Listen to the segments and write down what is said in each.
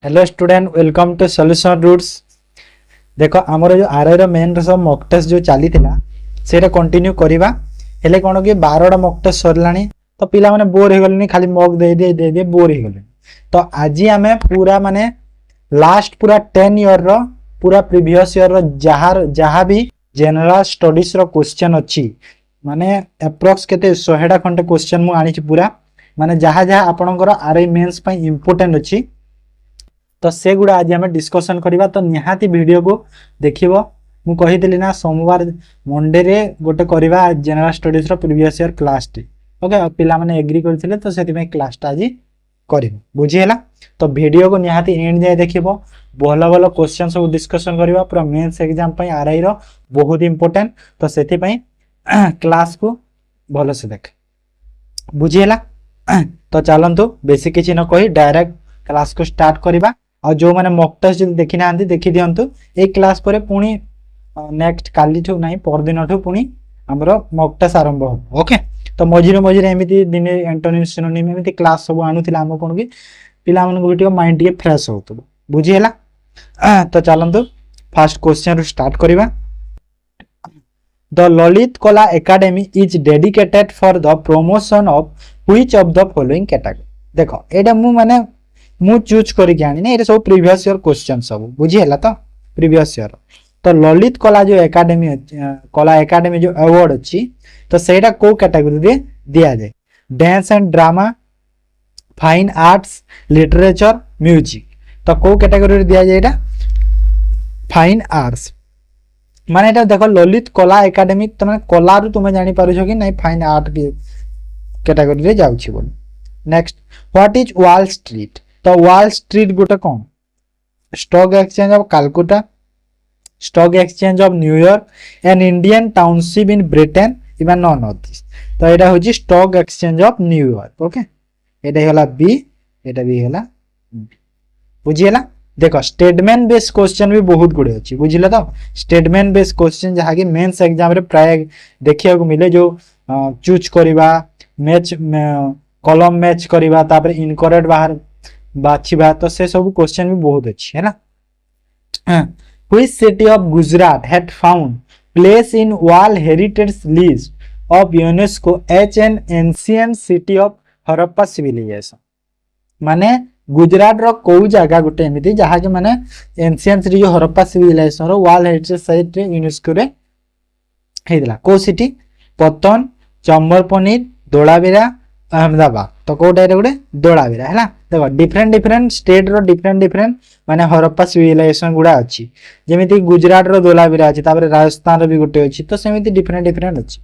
Hello student welcome to solution roots. देखो आमर जो आर मेन सब मॉक टेस्ट जो चली से कंटिन्यू करवा हेले कौन कि 12टा मॉक टेस्ट सरला तो पिला माने बोर हो गले खाली मॉक दे दे बोर हो गले। तो आज आम पूरा माने लास्ट पूरा 10 ईयर रो पूरा प्रीवियस ईयर रो जहाँ भी जनरल स्टडीज रो क्वेश्चन अच्छी माने एप्रोक्स केते 100टा खंडे क्वेश्चन मु आनी पूरा माने जहाँ जहाँ आपणकर आर मेन्स इम्पोर्टेंट अच्छी तो से गुड़ा आज आम डिस्कसन करवा। तो निहाती वीडियो को देखिबो मु कही ना सोमवार मंडे रे गोटे करवा जनरल स्टडीज रो प्रीवियस ईयर क्लास टी ओके पिला माने एग्री करथिले तो सेति में क्लास टा आज करिवो बुझिहेला। तो वीडियो को निहाती एंड जाए देखिबो भल भल क्वेश्चन सब डिस्कसन करवा पूरा मेंस एग्जाम पई आरआई रो बहुत इंपोर्टेंट तो सेति पई क्लास को भल से देख बुझिहेला। तो चलंतु बेसी किछि न कहि डायरेक्ट क्लास को स्टार्ट करवा और जो मैंने मॉक टेस्ट देखी ना देखी दिंतु ए क्लास पर पुणी नेक्स्ट काली ठू नहीं परदिन ठू पुणी हमरो मॉक टेस्ट आरंभ हो ओके। तो मझिरे मझिरे एमती दिन एंटोनिम सिनोनिम एमती क्लास सब आणुथिला हम कोन कि पिला मन को टियो माइंड टिके फ्रेश होतबो बुझिहेला। तो चलंतु फर्स्ट क्वेश्चन रु स्टार्ट करवा। द ललित कला academy is dedicated for the promotion of which of the following category. देखो एटा मु माने मु चूज करके आनी ना ये सब प्रीवियस ईयर क्वेश्चन सब बुझिहेला। तो प्रीवियस ईयर तो ललित कला जो एकेडमी जो अवार्ड अच्छी तो सेटा को कैटेगरी रे दिया जाए dance and drama fine arts literature music तो को कैटेगरी रे दिया जाए फाइन आर्ट्स माने एटा देखो ललित कला एकेडमी तुम कला रु तुम जानी पारुछो कि नहीं फाइन आर्ट कैटेगरी रे जाउछि बोल। Next what is wall street तो वॉल स्ट्रीट गोटे कौन stock exchange of Calcutta stock exchange of New York and Indian township in Britain even non of this तो एटा होची stock exchange of New York okay एटा होला B एटा भी होला बुझिहेला। देखो स्टेटमेंट बेस्ड क्वेश्चन भी बहुत गुड़े अच्छी बुझिले तो स्टेटमेंट बेस्ड क्वेश्चन जहाँ की मेंस एग्जाम रे प्राय देखिया को मिले जो चूज करवा मैच कॉलम मैच करवा तापर इनकरेक्ट बाहर बाछिबा तो से सब क्वेश्चन भी बहुत अच्छी है ना। Which city of Gujarat had found place in world heritage list of UNESCO as an ancient city of Harappa civilisation माने गुजरात रो को जगह गोटे एमिति जहाँ के माने एंशिएंट सिटी जो हड़प्पा सिविलाइजेशन रो वर्ल्ड हेरिटेज साइट रे यूनेस्को रे हेदिला को सिटी पतन चंबलपनीर धोलावीरा अहमदाबाद तो कोटा गोटे धोलावीरा है देखो डिफरेंट स्टेट रो डिफरेंट माने हड़प्पा सिविलाइजेशन गुड़ा अच्छी जेमिति गुजरात रो धोलावीरा अच्छी तापर राजस्थान रो भी गोटे अच्छी तो सेमिति डिफरेंट अच्छी।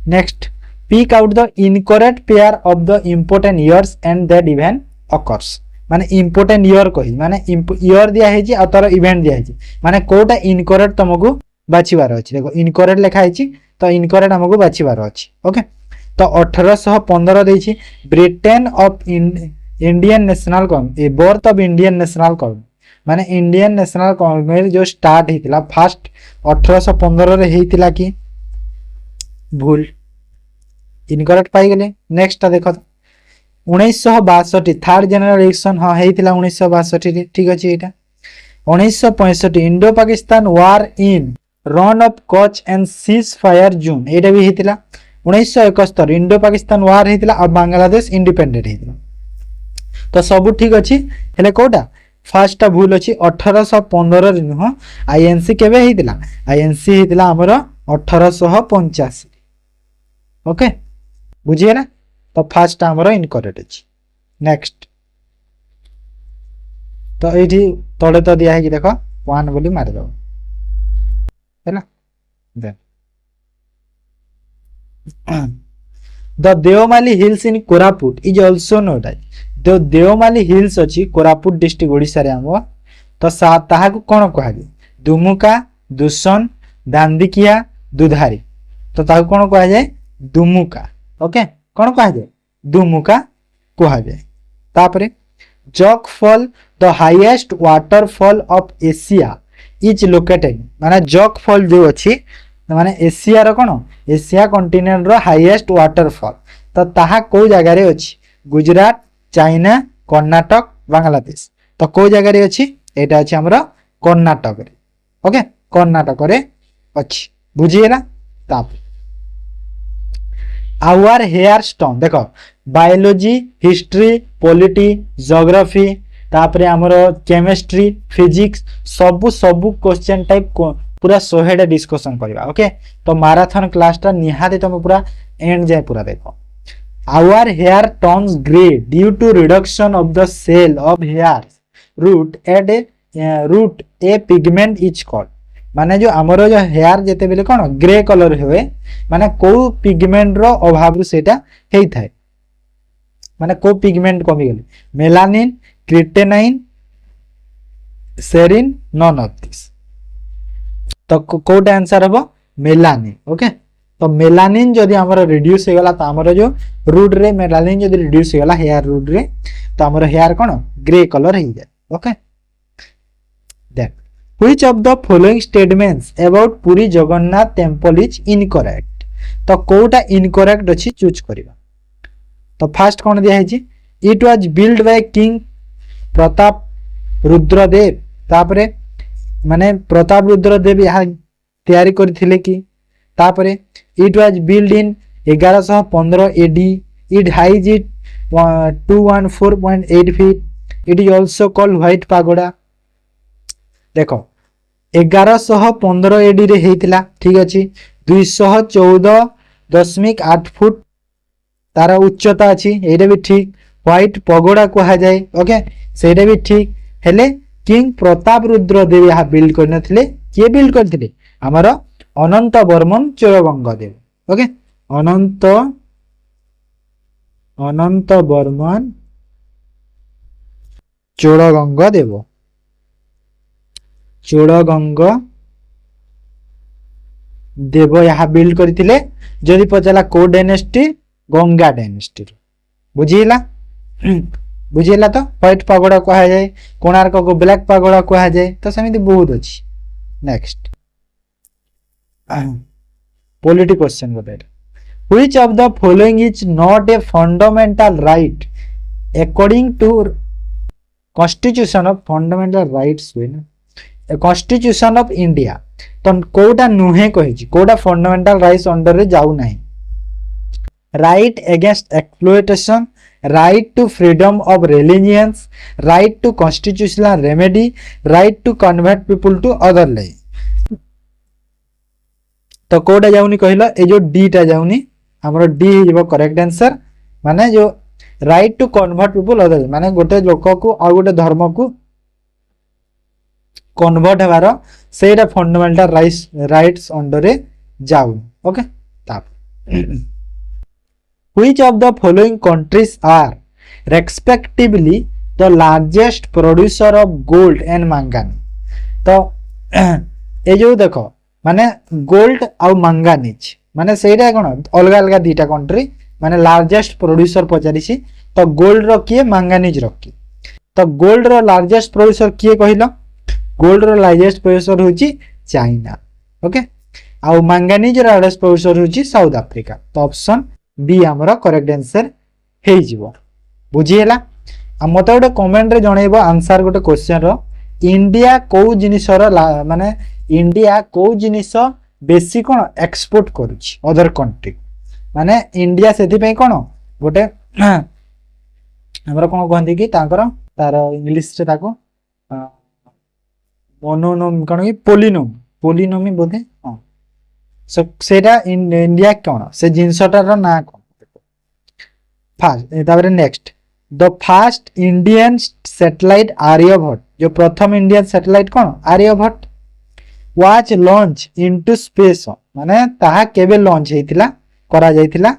Next pick out the incorrect pair of the important years and that event occurs माने इंपोर्टेंट इयर कही माने इयर दिया है जी और तार इवेंट दिया है माने कोटा इनकरेक्ट तुमको बाछिबार अछि देखो इनकरेक्ट लिखा है तो इनकरेक्ट हमको बाछिबार अछि ओके। तो 1815 देछि Britain of Indian National Congress birth of Indian National Congress माने इंडियन नेशनल कांग्रेस जो स्टार्ट हितला फर्स्ट 1815 रे हितला कि भूल इनकरेक्ट पाई गेले। नेक्स्ट देखो 1962 थर्ड जनरल इलेक्शन हां हेतिला 1962 रे ठीक अछि एटा 1965 Indo Pakistan war in run of कच एंड सीज फायर जून एटा भी हेतिला 1971 इंडो पाकिस्तान वार हेतिला और बांग्लादेश इंडिपेंडेंट हेतिला तो सब ठीक अछि हेले कोटा फर्स्ट भूल अछि 1815 रे नुह आईएनसी केबे हेतिला आईएनसी हेतिला हमर 1885 ओके बुझिए ना तो फर्स्ट हमर इनकरेक्ट अछि। नेक्स्ट तो एठी तळे तो दिया है कि देखो 1 बोली मार दो हैला then the Deomali hills in Koraput is also known as the Deomali hills अछि कोरापुट डिस्ट्रिक्ट ओडिसा रे हम तो ताहा को कोन कहा जाय दुमुका दुसन दांदिकिया दुधारी तो ताहा कोन कहा जाय दुमुका ओके कोन कहा जाय दुमुका कहा जाय। तापरे Jog fall the highest waterfall of Asia is located माने जॉक फॉल जो अछि माने एशिया रो कोन एशिया कॉन्टिनेंट रो हाईएस्ट वाटरफॉल तो ताहा को जगह रे अछि गुजरात चाइना कर्नाटक बांग्लादेश तो को जगह रे अछि एटा अछि हमरो कर्नाटक रे ओके कर्नाटक रे अछि बुझिएला ताप आवर हेयर स्टोन देखो बायोलॉजी हिस्ट्री पॉलिटी ज्योग्राफी तापरे हमरो केमिस्ट्री फिजिक्स सब सब क्वेश्चन टाइप पूरा 100 डिस्कशन करबा ओके तो मैराथन क्लास टा निहाते तुम पूरा एंड जाए पूरा देखो our hair turns grey due to reduction of the cell of hair root at a pigment is called माने जो हमरो जो हेयर जेते बेले कोन ग्रे कलर होवे माने को पिगमेंट रो अभाव रु सेटा हेई थाए माने को पिगमेंट कमी गेले melanin creatinine serine none of this तो कोटा आंसर हबो मेलानिन ओके तो मेलानिन जदि हमरो रिड्यूस हे गला तो हमरो जो रूट रे मेलानिन जदि रिड्यूस हे गला हेयर रूट रे तो हमरो हेयर कोन ग्रे कलर हे जाय okay then which of the following statements about Puri Jagannath temple is incorrect तो कोटा incorrect अछि चूज करिबा तो फर्स्ट कोन दिया है जी it was built by king Pratap Rudradev तापरे माने प्रताप रुद्रदेव यहाँ तैयारी करथिले कि तापरे it was built in 1115 AD it height is 214.8 feet it is also called white pagoda देखो 1115 एडी रे हेतिला ठीक अछि 214.8 फुट तार उच्चता अछि एडे भी ठीक व्हाइट पगोडा कहा जाए ओके सेडे भी ठीक हेले किंग प्रताप रुद्र देव यहा बिल्ड करनथिले के बिल्ड करथिले हमर अनंत वर्मन चोरगंग देव ओके अनंत वर्मन चोरगंग देव चोड़गंग देव यहाँ बिल्ड करथिले जदि पचला को डायनेस्टी गंगा डायनेस्टी बुझिला बुझिला तो व्हाइट पागोडा कहा जाए कोणार्क को ब्लैक पागोडा कहा जाए तो सेमिति बहुत अछि नेक्स्ट पॉलिटी क्वेश्चन बताए which of the following is not a fundamental right according to constitution of fundamental rights हुए ना कॉन्स्टिट्यूशन ऑफ इंडिया तो कोटा नुहे कहि कोटा फंडामेंटल राइट्स अंडर रे जाउ नाही right against exploitation right to freedom of religions right to constitutional remedy right to convert people to other life तो कोटा जाउनी कहिला ए जो डी टा जाउनी हमरो डी हिजबो करेक्ट आंसर माने जो right to convert people other माने गोटे लोक को आ गोटे धर्म को कन्वर्ट हेबार सेटा फंडामेंटल राइट्स अंडर रे जाउ ओके ताप which of the following countries are respectively the largest producer of gold and manganese तो ए जो देखो माने गोल्ड और मैंगानीज माने सेटा कोन अलग अलग दीटा कंट्री माने लार्जेस्ट प्रोड्यूसर पचारिसी तो गोल्ड रो किए मैंगानीज रो की तो गोल्ड रो लार्जेस्ट प्रोड्यूसर किए कहिलो गोल्ड रो लार्जेस्ट प्रोड्यूसर होची चाइना ओके आ मैंगानीज रो लार्जेस्ट प्रोड्यूसर होची साउथ अफ्रीका तो ऑप्शन बी हमरो करेक्ट आंसर हे जिवो बुझिएला आ मते गोटे कमेंट रे जणैबो आंसर गोटे क्वेश्चन रो इंडिया को जिनिस रो माने इंडिया को जिनिस बेसी कोन एक्सपोर्ट करूची अदर कंट्री माने इंडिया सेति पे कोन गोटे हमरो कोन कहंती कि ताकर तार इंग्लिश रे ताको मोनोनोम कौन कि पोलिनोमी बोधे हाँ सो सेटा इंडिया कौन से जिनसटार ना कौन फास्ट तापर next the first Indian satellite Aryabhata जो प्रथम इंडियन सैटेलाइट कौन Aryabhata was launch into space माने ताहा केबे लॉन्च हेतिला करा जायतिला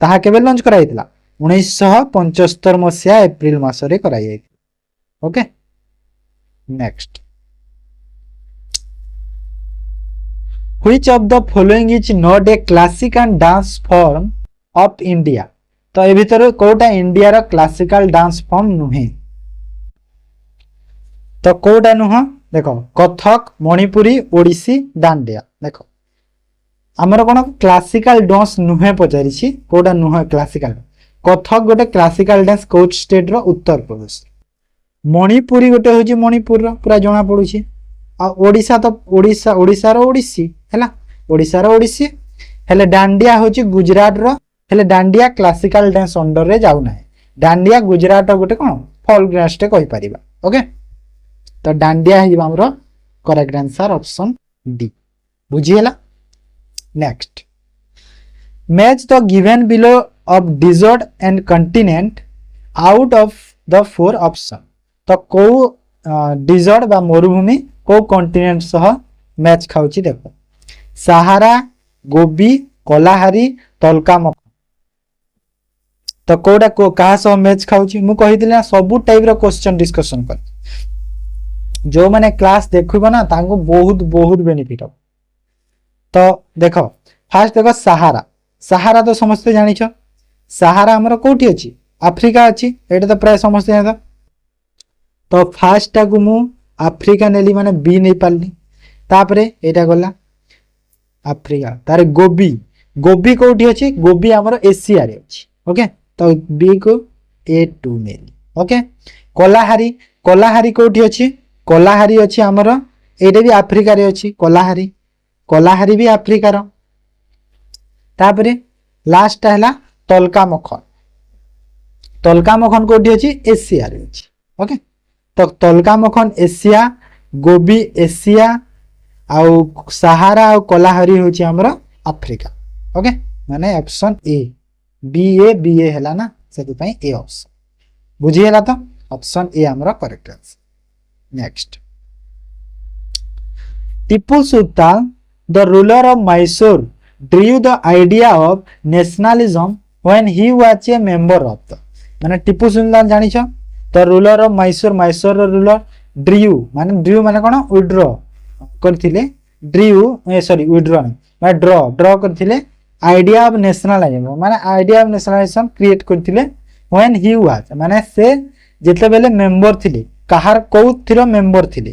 ताहा केबे लॉन्च करा जायतिला 1975 मसिया एप्रिल मास रे करा जायतिला okay next Which of the following is not a classical dance form of India? तो ए भीतर कोटा इंडिया रो क्लासिकल डांस फॉर्म नुहे तो कोटा नुह देखो कथक मणिपुरी ओडिसी दांडिया देखो हमर कोन क्लासिकल डांस नुहे पचारि छी कोटा नुह क्लासिकल कथक गोटे क्लासिकल डांस कोच स्टेट रो उत्तर प्रदेश मणिपुरी गोटे हूँ मणिपुर पूरा जना पड़ुଛି ओडिशा तो ओडिशा ओडिशार ओडिसी है ओडिशार ओडिसी हेले डांडिया हूँ गुजरात रो हेले डांडिया क्लासिकल डांस अंडर रे जाऊ ना डांडिया गुजरात गोटे कौन फॉल्क डांस टे कहि परिबा ओके तो डांडिया है हमरो करेक्ट आंसर ऑप्शन डी बुझिएला next match the given below of desert and continent out of the four option तो को डिजर्ट बा मरुभूमि को कंटिनेंट सह मैच खाउची देखो सहारा गोबी कलाहारी तलका मखन तो कोडा को कहा सह मैच खाउची मु कहिदिला सब टाइप रो क्वेश्चन डिस्कशन कर जो माने क्लास देखिबो ना तांको बहुत बहुत बेनिफिट हो तो देखो फास्ट देखो सहारा सहारा तो समस्त जानी छो सहारा हमर कोठी अछि अफ्रीका अछि एटा तो प्राय समस्त जानो तो फास्ट टा को मु अफ्रीका नेली माने बी नै पालनी तापरे एटा गला अफ्रीका तारे गोबी गोबी कोठी अछि गोबी हमर एशिया रे अछि ओके तो बी को A2 नेली ओके कलाहारी कलाहारी कोठी अछि कलाहारी अछि हमर एटा भी अफ्रीका रे अछि कलाहारी कलाहारी भी अफ्रीका रो तापरे लास्ट हला तलका मखन कोठी अछि एशिया रे अछि ओके तो तलका मखन एशिया गोबी एशिया आउ सहारा आउ कलाहारी होछि हमर अफ्रीका ओके माने ऑप्शन ए बी ए हला ना सेति पई ए ऑप्शन बुझी हला तो ऑप्शन ए हमर correct answer next Tipu Sultan the ruler of Mysore drew the idea of nationalism when he was a member of the माने टीपू सुल्तान जानि छ the ruler of Mysore Mysore रो रूलर ड्रू माने कोन विड्रॉ करथिले ड्रू सॉरी विड्रॉ माने ड्रॉ करथिले आइडिया ऑफ नेशनलिज्म माने आइडिया ऑफ नेशनलिज्म क्रिएट करथिले when he was माने से जेते बेले मेंबर थिले कहार कोथिरो मेंबर थिले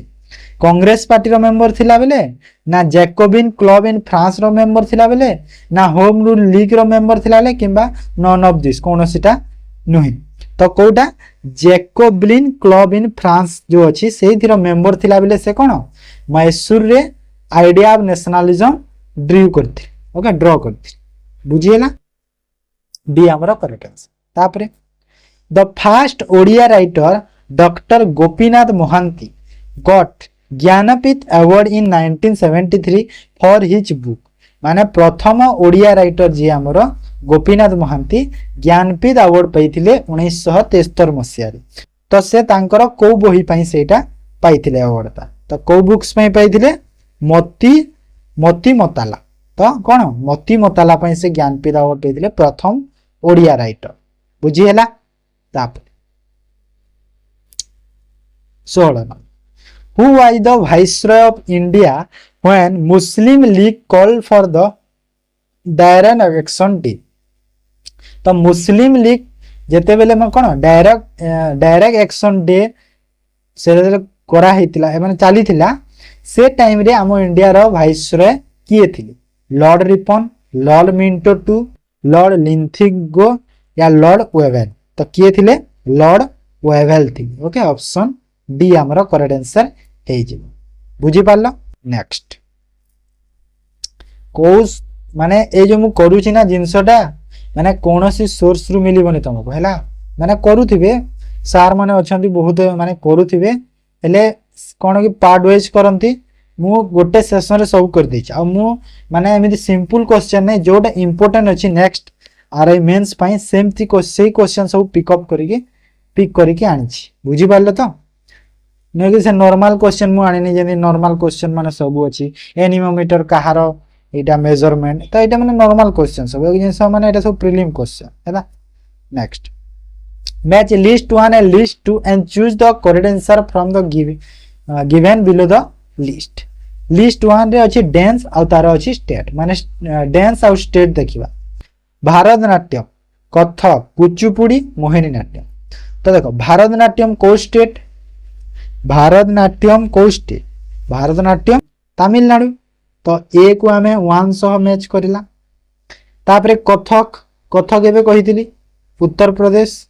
कांग्रेस पार्टी रो मेंबर थिला बेले ना जैकोबिन क्लब इन फ्रांस रो मेंबर थिला बेले ना होम रूल लीग रो मेंबर थिला बेले किंबा नन ऑफ दिस कोनोसीटा नुहि तो कोटा जैकोबिन क्लब इन फ्रांस जो अछि सेही रो मेंबर थिला बेले से कोन मैसूर रे आइडिया ऑफ नेशनलिज्म ड्रू करथि ओके ड्रॉ करथि बुझिएला डी हमरो करेक्ट आंसर तापरे the first Odia writer doctor Gopinath Mohanty got Jnanpith award in 1973 for his book माने प्रथम ओडिया राइटर जी हमरो गोपीनाथ मोहांती ज्ञानपीठ अवार्ड पाइथिले 1973 मसिया रे तो से तांकर को बही पई सेटा पाइथिले अवार्ड ता तो को बुक्स पई पाइथिले मोती मताला तो कोन मोती मताला पई से ज्ञानपीठ अवार्ड पाइथिले प्रथम ओडिया राइटर बुझी हला ताप 16 Who was the Viceroy of India when Muslim League called for the direct action day? तो मुस्लिम लीग जेते बेले म कोन डायरेक्ट एक्शन डे से करा हेतिला एमाने चाली थिला से टाइम रे हम इंडिया रो वाइसरॉय किए थिले Lord Ripon Lord Minto to Lord Linlithgow या लॉर्ड वेवेल तो किए थिले लॉर्ड वेवेल थी ओके ऑप्शन डी हमरो करेक्ट आंसर हे जे बुझी पारलो नेक्स्ट कोस माने ए जो मु करूची ना जिंसटा माने कोनोसी सोर्स रु मिलिबोनी तुमको हैला माने करूथिबे सार माने अछंती बहुत माने करूथिबे हेले कोन कि पार्ट वाइज करंती मु गोटे सेशन रे सब कर देछि आ मु माने एमिति सिंपल क्वेश्चन नै जोटा इंपोर्टेंट अछि नेक्स्ट आरआई मेंस पई सेमती को सेही क्वेश्चन सब पिक करके आनिछि बुझी पारलो तो नै कि से नॉर्मल क्वेश्चन मु आनिनी जेनी नॉर्मल क्वेश्चन माने सब अछि एनीमोमीटर कहारो एटा मेजरमेंट तो एटा माने नॉर्मल क्वेश्चन सब जिंस माने एटा सब प्रीलिम क्वेश्चन हैला next match list 1 and list 2 and choose the correct answer from the given below the list 1 रे अछि डांस आ तार अछि स्टेट माने डांस आ स्टेट देखिबा भारतनाट्यम कथक कुचिपुड़ी मोहिनी नाट्यम तो देखो भारतनाट्यम को स्टेट भारतनाट्यम तमिलनाडु तो ए को हमें 1 सह मैच करिला तापरे कथक एबे कहितली उत्तर प्रदेश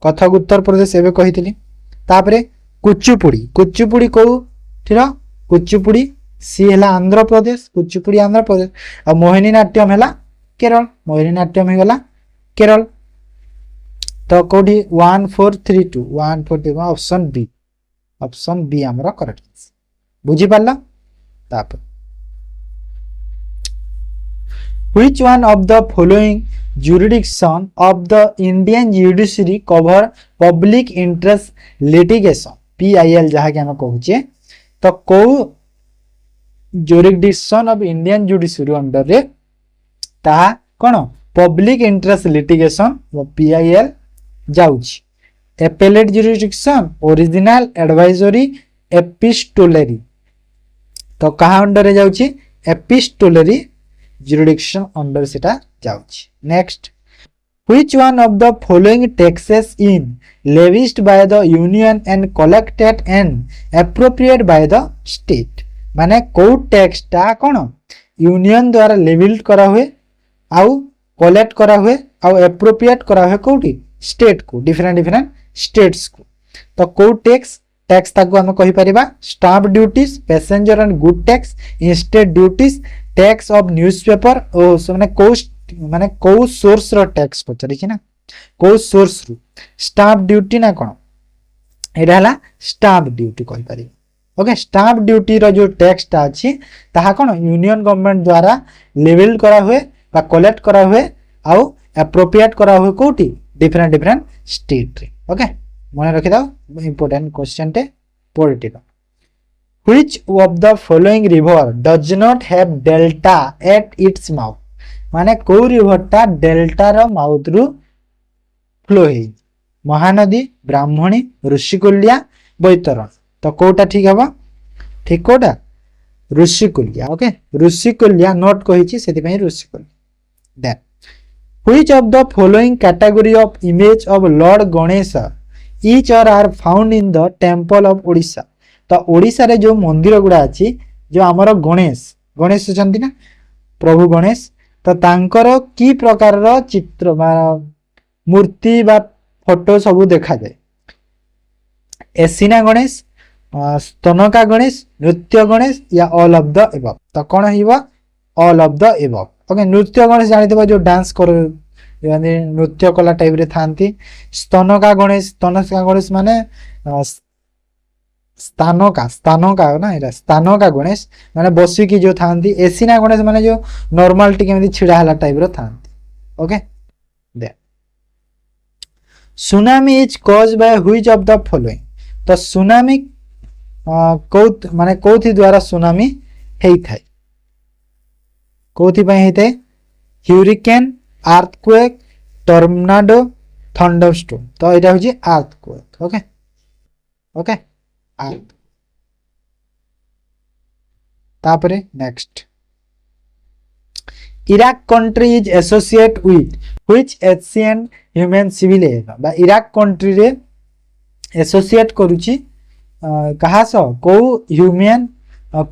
कथक उत्तर प्रदेश एवं कही तापरे कुचिपुड़ी कुचिपुड़ी कौर कुचिपुड़ी सी है आंध्र प्रदेश कुचिपुड़ी आंध्र प्रदेश और मोहिनी नाट्यम है केरल मोहिनी नाट्यम हो गला केरल तो कौटी 1432 ऑप्शन बी आमर करेक्ट बुझी पारला तापर Which one of the following jurisdiction of the Indian judiciary cover public interest litigation PIL जहाँ के हम कहूचे तो को jurisdiction of Indian judiciary under रे ता कौन public interest litigation वो PIL जाउची appellate jurisdiction original advisory epistolary तो कहाँ अंडर रे जाउची epistolary jurisdiction under सेटा जाउची next which one of the following taxes in levied by the union and collected and appropriated by the state माने को टैक्स टा कौन यूनियन द्वारा लेविल्ड करा हुए आउ कलेक्ट करा हुए आउ एप्रोप्रिएट करा हुए कोठी स्टेट को डिफरेंट स्टेट्स को तो को टैक्स ताको हम कहि परिबा stamp duties passenger and good tax estate duties tax of newspaper ओ माने को सोर्स रो टैक्स पचरी छी ना को सोर्स रो स्टाम्प ड्यूटी ना कोन एडा हला स्टाम्प ड्यूटी कहि पारि ओके स्टाम्प ड्यूटी रो जो टैक्स ता अछि ताहा कोन यूनियन गवर्नमेंट द्वारा लेवल करा हुए बा कलेक्ट करा हुए आउ एप्रोप्रिएट करा हुए कोठी डिफरेंट स्टेट रे ओके मने रखि दाओ इंपोर्टेंट क्वेश्चन टे political Which of the following river does not have delta at its mouth माने को रिवर टा डेल्टा रो माउथ रु फ्लो हे महानदी ब्राह्मणी ऋषिकुल्या बैतरण तो कोटा ठीक हबा ठीक कोटा ऋषिकुल्या ओके ऋषिकुल्या नोट कहिछि सेति पई Rushikulya then Which of the following category of image of Lord Ganesha each are found in the temple of Odisha तो ओडिशा रे जो मंदिर गुड़ा अछि जो हमर गणेश छंती ना प्रभु गणेश तो तांकर की प्रकार रो चित्र मूर्ति बा फोटो सब देखा जाए एसिना गणेश स्तनका गणेश नृत्य गणेश या ऑल ऑफ द एबव तो कौन Hiba all of the above okay नृत्य गणेश जानिथिबा जो डांस कर यानी नृत्य कला टाइप रे थांती स्तनका गणेश माने स्थानका ना एरा स्थानका गणेश माने बसी की जो थांती एसिना गणेश माने जो नॉर्मल टिके एमती छिड़ा हला टाइप रो थांती okay the tsunami is caused by which of the following तो सुनामी माने कोथि द्वारा सुनामी हेई थाय कोथि पय हेई थाय ह्यूरिकेन अर्थक्वेक टर्नाडो थंडरस्टॉर्म तो एटा होची अर्थक्वेक ओके ओके तापरे next Iraq country is associate with which Asian human civilization बा इराक कंट्री रे एसोसिएट करूची कहा सो को ह्यूमन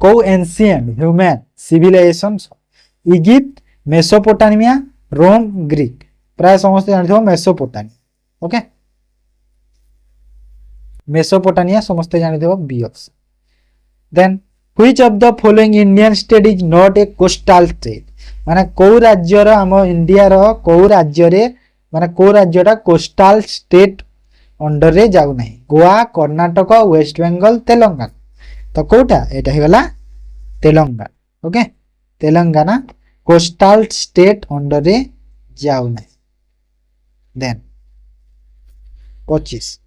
को ancient human civilization Egypt Mesopotamia Rome Greek प्राय समस्त जानिथो मेसोपोटामिया ओके मेसोपोटामिया समस्त जानिथो B option then which of the following Indian state is not a coastal state माने को राज्य रो हम इंडिया रो को राज्य रे माने को राज्यटा कोस्टल स्टेट अंडर रे जाउ नै गोवा कर्नाटक वेस्ट बेंगल तेलंगाना तो कोटा एटा हे गला Telangana okay Telangana coastal state under रे जाउ नै देन 25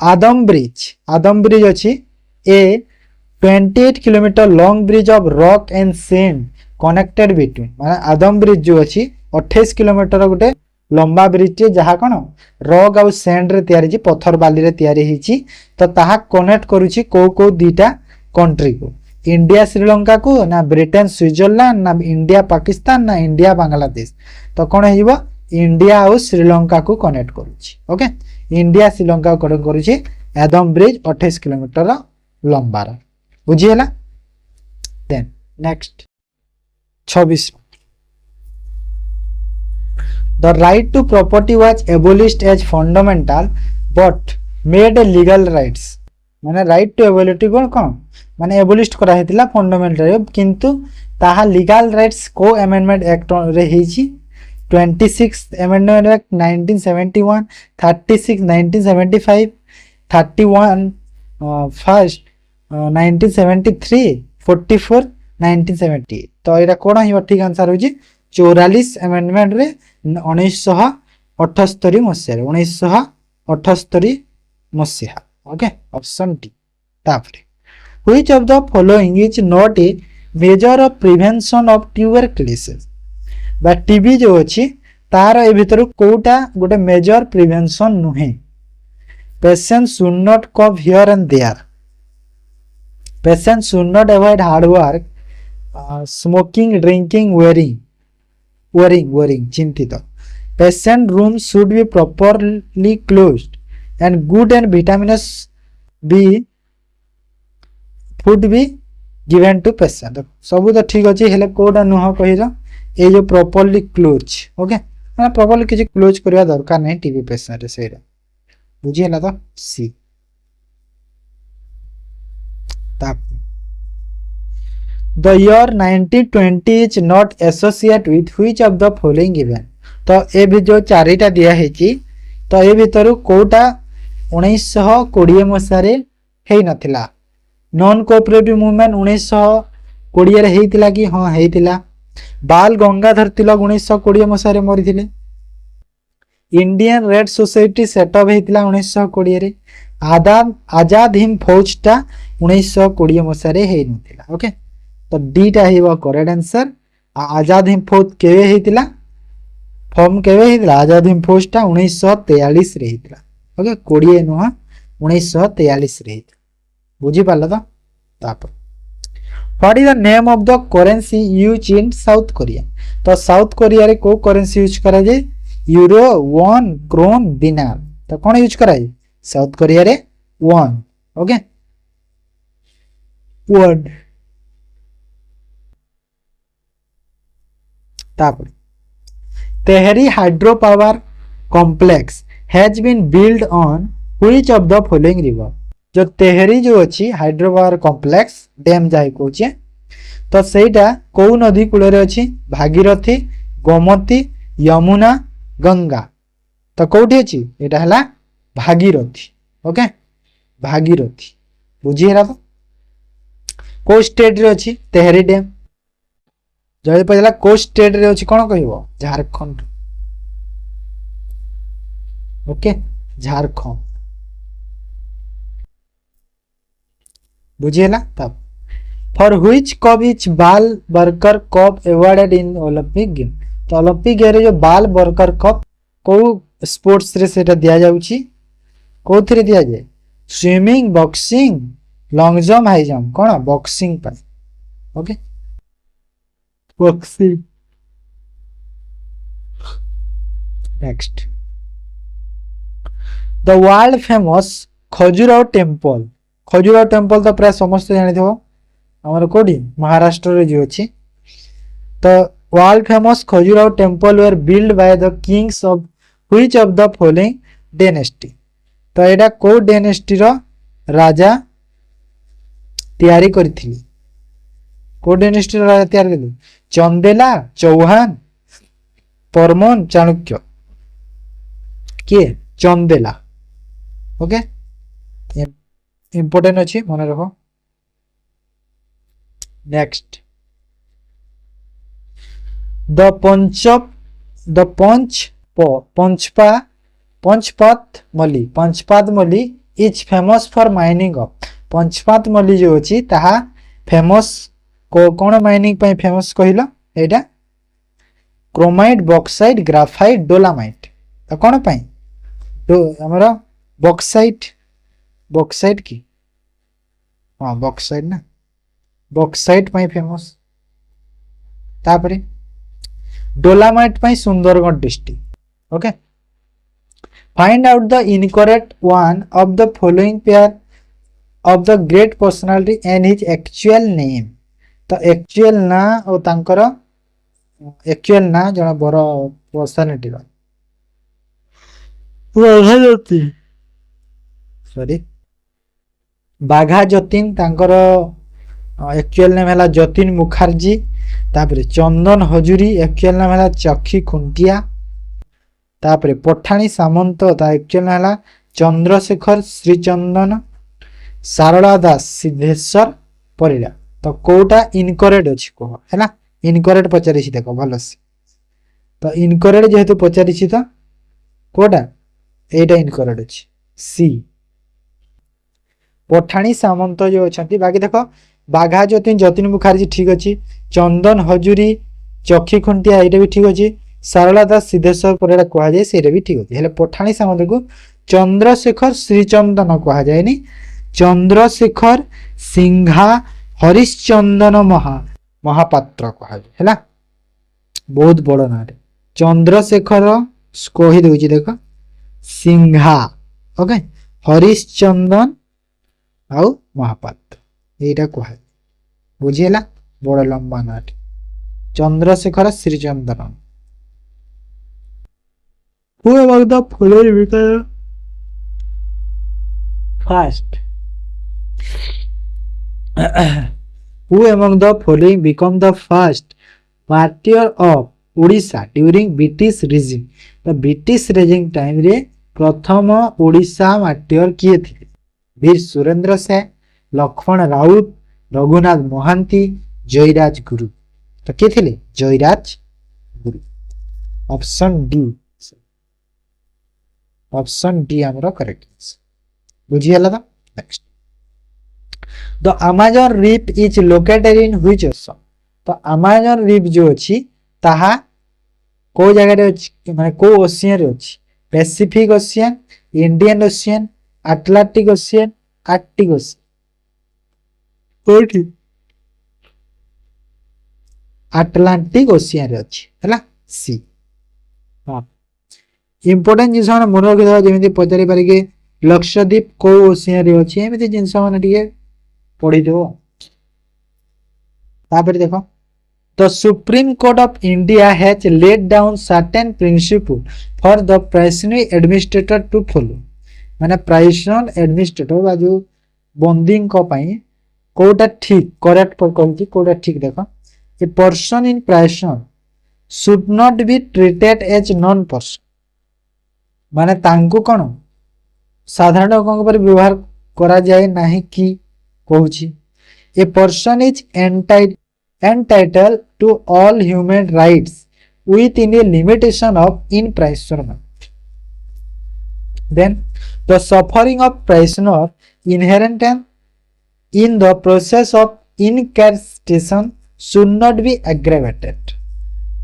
आदम ब्रिज अछि ए 28 kilometre long bridge of rock and sand connected between माने आदम ब्रिज जो अछि 28 किलोमीटर गोटे लंबा ब्रिज टे जहा कोन रॉक और सैंड रे तयारी छी पत्थर बाली रे तयारी हिची तो ताहा कनेक्ट करूची को दीटा कंट्री को इंडिया श्रीलंका को ना ब्रिटेन स्विट्जरलैंड ना इंडिया पाकिस्तान ना इंडिया बांग्लादेश तो कोन हिबो इंडिया और श्रीलंका को कनेक्ट करूची ओके इंडिया श्रीलंका को कनेक्ट करूची आदम ब्रिज 28 किलोमीटर लंबा रा बुझी हला then next 26 The right to property was abolished as fundamental but made a legal rights माने राइट टू एबिलिटी कौन माने एबोलिश करा हेतिला फंडामेंटल किंतु ताहा लीगल राइट्स को अमेंडमेंट एक्ट रे हेची 26 अमेंडमेंट एक्ट 1971 36 1975 31 फर्स्ट 1973 44 1970 तो एरा कोन ही ठीक आंसर होची 44 अमेंडमेंट रे 1978 मसिया 1978 मसिया ओके ऑप्शन डी तापरे which of the following is not a measure of prevention of tuberculosis बा टीबी जो अछि तार ए भितर कोटा गोटे मेजर प्रिवेंशन नुहे patient should not come here and there patient should not avoid hard work smoking drinking wearing चिंतित patient room should be properly closed and good and vitamins B food be given to patient सब तो ठीक अच्छे हेले कोडा नुह कहिरा ए जो properly close okay माने प्रॉपर्ली किछि क्लोज करबा दरकार नै टीबी पेशेंट रे सेरा बुझी हला तो सी ताप the year 1920 is not associated with which of the following event तो ए भी जो चारिटा दिया हेची तो ए भीतर कोटा 1920 मसारे हेई नथिला नॉन कोऑपरेटिव मूवमेंट 1920 रे हेइतिला कि हां हेइतिला बाल गंगाधर तिलक 1920 मसारे मरिथिले इंडियन रेड सोसाइटी सेटअप हेइतिला 1920 रे आजाद हिंद फौज टा 1920 मसारे हेइ नथिला ओके तो डी टा हेबा करेक्ट आंसर आजाद हिंद फौज केवे हेइतिला फॉर्म केवे हेइतिला आजाद हिंद फौज टा 1943 रे हेइतिला ओके 20 नुह 1943 रे बुझी पाला तो तापर what is the name of the currency use in south Korea तो साउथ कोरिया रे को करेंसी यूज करा जे यूरो वॉन क्रोन दिनार तो कोन यूज करा जे साउथ कोरिया रे वॉन ओके वर्ड तापर Tehri hydro power complex has been built on which of the following river जो तेहरी जो अछि हाइड्रो पावर कॉम्प्लेक्स डैम जाय कोचे तो सेटा को नदी कूल रे अछि भागीरथी गोमती यमुना गंगा तो कोठी अछि एटा हला भागीरथी ओके भागीरथी बुझी हला तो को स्टेट रे अछि तेहरी डैम जय पजला को स्टेट रे अछि कोन कहबो झारखंड ओके झारखंड बुझेला तब फॉर व्हिच कप इज बाल वर्कर कप अवार्डेड इन ओलंपिक गेम तो ओलंपिक गेम रे जो बाल वर्कर कप को स्पोर्ट्स रे सेटा दिया जाउची कोथरे दिया जाय swimming boxing long jump high jump कोन बॉक्सिंग पर okay boxing next the world famous Khajuraho temple तो प्राय समस्त जानि थो हमर कोडी महाराष्ट्र रे जो अछि तो world famous Khajuraho temple were build by the Kings of which of the following dynasty तो एटा को डायनेस्टी रो राजा तयारी करथिली को डायनेस्टी रो राजा तयार करथिली चंदेला चौहान परमन चाणक्य के चंदेला ओके इंपोर्टेंट अछि मन रखो next the Panchpatmali is famous for mining of Panchpatmali जो अछि ताहा फेमस को कोन माइनिंग पय फेमस कहिलो एटा क्रोमाइट बॉक्साइट ग्राफाइट डोलामाइट तो कोन पय तो हमरा बॉक्साइट की हाँ बॉक्साइट ना बॉक्साइट पय फेमस तापरे डोलामाइट पय Sundargarh district okay find out the incorrect one of the following pair of the great personality and his actual name तो एक्चुअल ना और तांकर एक्चुअल ना जणा बड़ पर्सनालिटी रो प्रधानमंत्री सॉरी बाघा जतीन तांकर एक्चुअल नेम है जतीन मुखर्जी तापर चंदन हजूरी एक्चुअल नाम है चक्षी खुंटिया तापर पठाणी सामंत ता एक्चुअल नाम है चंद्रशेखर श्रीचंदन सारला दास सिद्धेश्वर परिड़ा तो कोटा इनकरेक्ट अछि कह हैला इनकरेक्ट पचारि छि देखो भलो से तो इनकरेक्ट जेहेतु पचारि छि तो कोटा एटा इनकरेक्ट अछि सी पठाणी सामंत जो अछंती बाकी देखो बाघा जतीन जतीन मुखर्जी ठीक अछि चंदन हजूरी चक्षी खुंटिया एटा भी ठीक अछि सारला दास सिद्धेश्वर परिड़ा कहा जाय सेटा भी ठीक अछि हेले पठाणी सामंत को चंद्रशेखर श्रीचंदन कहा जाय नि चंद्रशेखर सिंघा हरिश्चंदन महापात्र कहा जाय हैला बहुत बड़ ना चंद्रशेखर कहि दउची देखो सिंघा ओके हरिश्चंदन आउ महापात्र एटा कहा बुझिला बड़ लंबा ना Chandrashekhar Shrichandan Who among the following became first? Who among the following become the first martyr of Odisha during British regime? The British regime time रे प्रथम ओडिशा मार्टियर किए थे वीर सुरेंद्र सेन लक्ष्मण राउत रघुनाथ महांती जयराज गुरु तो किए थे Jayraj Guru option D option D हमरो करेक्ट बुझी हला तो next the Amazon reef is located in which ocean तो अमेजन रिप जो अछि ताहा को जगह रे अछि माने को ओशियन रे अछि Pacific ocean Indian ocean Atlantic ocean Arctic ocean कोठी अटलांटिक ओशियन रे अछि हला सी हां इंपोर्टेंट जिंस माने मन रखि दवा जेमिति पचारि पारि के लक्षद्वीप को ओशियन रे अछि एमिति जिंस माने टिके पढि देबो तापर देखो the supreme court of India has laid down certain principle for the prisonary administrator to follow माने प्राइसन एडमिनिस्ट्रेटर बाजू बंदिंग को पई कोटा ठीक करेक्ट पर कहूची कोटा ठीक देखो a person in prison should not be treated as non person माने तांको कोन साधारण लोगों पर व्यवहार करा जाए नाही कि कहूची a person is entitled to all human rights within a limitation of imprisonment. Then the suffering of prisoner inherent in the process of incarceration should not be aggravated.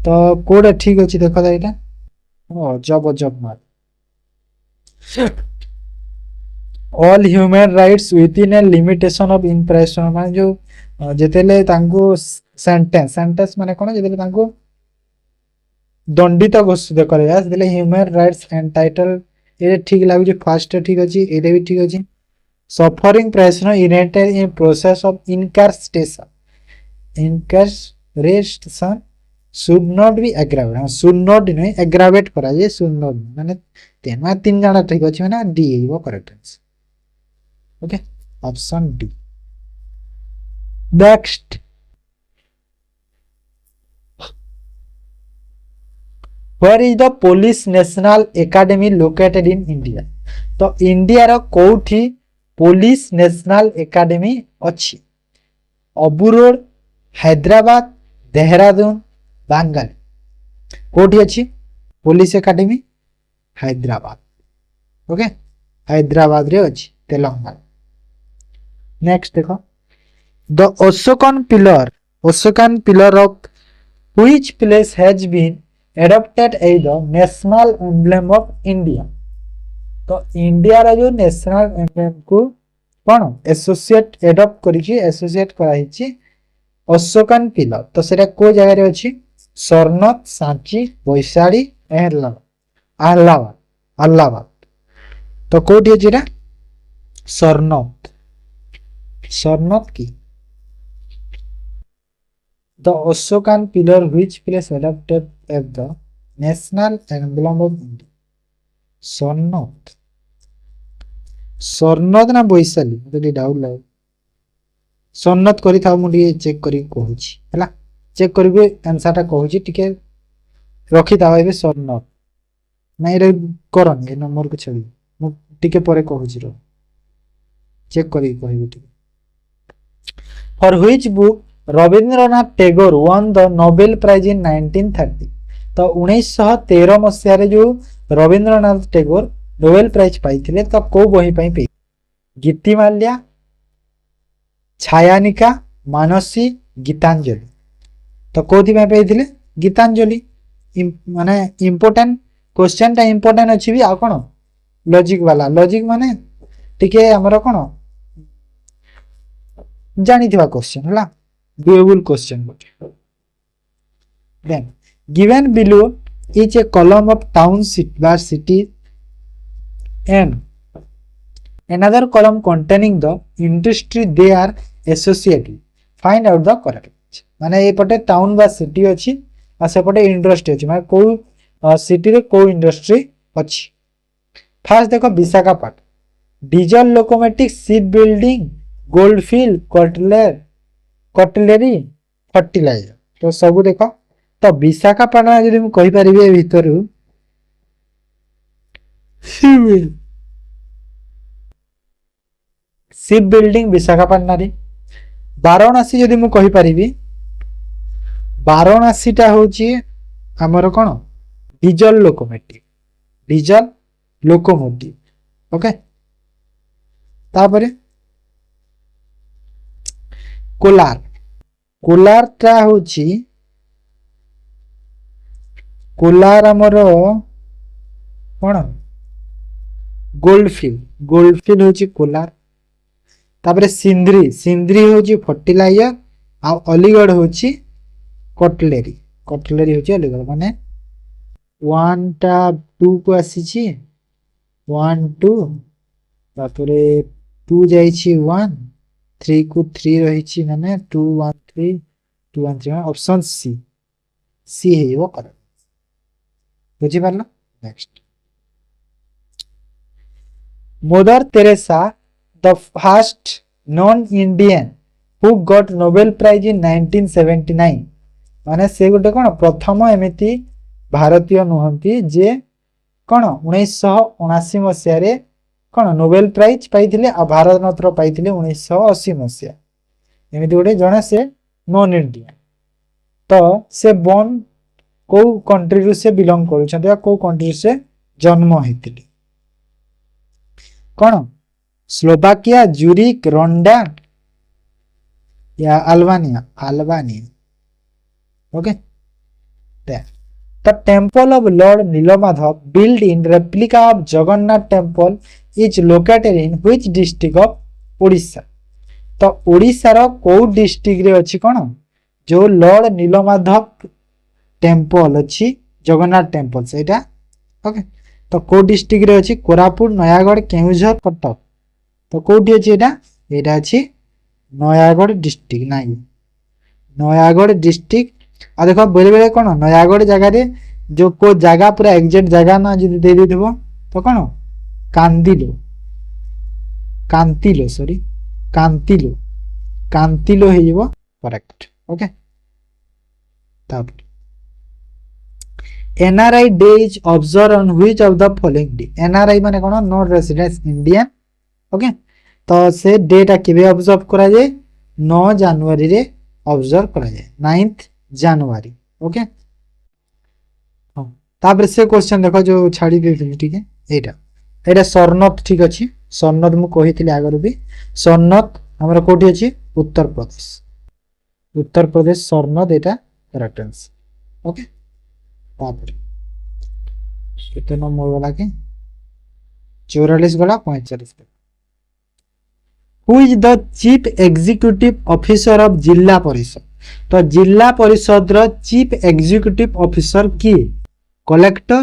तो कोड ठीक अछि देखो एटा ओ जब मार all human rights within a limitation of imprisonment माने जो जेतेले तांको sentence माने कोन जेतेले तांको दंडित घोषित करे या जेतेले ह्यूमन राइट्स एंटाइटल ए ठीक लागु जे फर्स्ट ठीक अछि एते भी ठीक अछि सफरिंग प्राइसनर इनेटेड in process of incarceration should not be aggravate should not नहीं एग्रावेट करा जे शुड नॉट माने तीन जणा ठीक अछि माने डी हो correct answer okay option D next Where is the Police National Academy located in India? तो इंडिया रो कोठी पुलिस नेशनल एकेडमी अछि अबुरोड हैदराबाद देहरादून बांगाल कोठी अछि police academy Hyderabad okay Hyderabad रे अछि तेलंगाना नेक्स्ट देखो the Ashokan pillar of which place has been adopted as the national emblem of India तो इंडिया रा जो नेशनल एम्ब्लेम को कोन एसोसिएट एडॉप्ट करिछि एसोसिएट कराइछि अशोकन पिलर तो सेटा को जगह रे अछि सरनत सांची वैशाली अल्लाहाबाद तो कोठी अछि रा सरनत की The Ashokan pillar which place adopted as the national emblem of India. स्वर्णद ना बैशाली मते डाउट लागे स्वर्णद करि थाओ मु चेक करी कहूची हला चेक करी आंसर टा कहूची टिके रखी थाओ एबे स्वर्णद नहीं रे करन ए नंबर को छड़ी मु टिके परे कहूची रो चेक करी कहबी टिके for which book Rabindranath Tagore won the Nobel prize in 1930 तो 1913 मसीह रे जो रविंद्रनाथ टैगोर नोबेल प्राइज पाइथिले तो को बही पई पे गीतिमाल्या छायानिका मानसी गीतांजलि तो कोथि में पेथिले गीतांजलि माने इंपोर्टेंट क्वेश्चन टा इंपोर्टेंट अछि भी आ कोन लॉजिक वाला लॉजिक माने टिके हमर कोन जानी थिबा क्वेश्चन हला डुएबल क्वेश्चन बोटे then given below is a column of town city and another column containing the industry they are associated find out the correct माने ए पटे टाउन बा सिटी अछि आ से पटे इंडस्ट्री अछि माने को सिटी रे को इंडस्ट्री अछि फर्स्ट देखो Visakhapatnam diesel locomotive ship building gold field cutlery fertiliser तो सब देखो तो विशाखापट्टनम जदि मु कहि परिबे भितरु शिप बिल्डिंग विशाखापट्टनम रे वाराणसी जदि मु कहि परिबी वाराणसी टा होची हमर कोन डीजल लोकोमोटिव ओके तापरे कोलार टा होची कोलार हमर कोन गोल्डफील्ड होची कोलार तापरे सिंद्री होची फर्टिलाइजर आ अलीगढ़ होची कटलेरी होची अलीगढ़ माने 1 टा 2 को आसी छी 1 2 तापरे 2 जाई छी 1 3 को 3 रही छी माने 2 1 3 2 1 3 ऑप्शन सी है वो करेक्ट बुझी पारला next Mother Teresa the first non-Indian who got Nobel Prize in 1979 माने से गोटे कोन प्रथम एमिति भारतीय नुहंती जे कोन 1979 मसिया रे कोन नोबेल प्राइज पाइथिले आ भारत रत्न पाइथिले 1980 मसिया एमिति गोटे जने से नॉन इंडियन तो से बॉर्न को कंट्री रु से बिलोंग करू छथि या को कंट्री से जन्म हेतिले कोन स्लोवाकिया ज्यूरिक रोंडा या Albania okay the temple of Lord Nilamadhav built in replica of Jagannath temple is located in which district of Odisha तो ओडिसा रो को डिस्ट्रिक्ट रे अछि कोन जो लॉर्ड नीलमाधव टेम्पल अछि जगन्नाथ टेम्पल सेटा ओके तो को डिस्ट्रिक्ट रे अछि कोरापुट नयागढ़ केउझर कटक तो कोठी अछि एटा अछि नयागढ़ डिस्ट्रिक्ट नाही नयागढ़ डिस्ट्रिक्ट आ देखो बेले बेले कोन नयागढ़ जगह रे जो को जगह पूरा एग्जैक्ट जगह ना जदि दे दिथबो तो कोन कांतिलो हे जेबो करेक्ट ओके तब NRI day is observe on which of the following day NRI माने कोन नॉन रेजिडेंस इंडियन ओके तो से डेटा केबे ऑब्जर्व करा जाय 9 जनवरी रे ऑब्जर्व करा जाय 9th जनवरी ओके हां तापर से क्वेश्चन देखो जो छाडी देथिली ठीक है एटा सरनथ ठीक अछि सरनथ मु कहिथिली आगर भी सरनथ हमर कोठी अछि उत्तर प्रदेश सरनथ एटा करेक्ट आंसर ओके तापर कितने नंबर वाला के 44 गला 45 who is the chief executive officer of Zilla Parishad तो जिला परिषद रो चीफ एग्जीक्यूटिव ऑफिसर की collector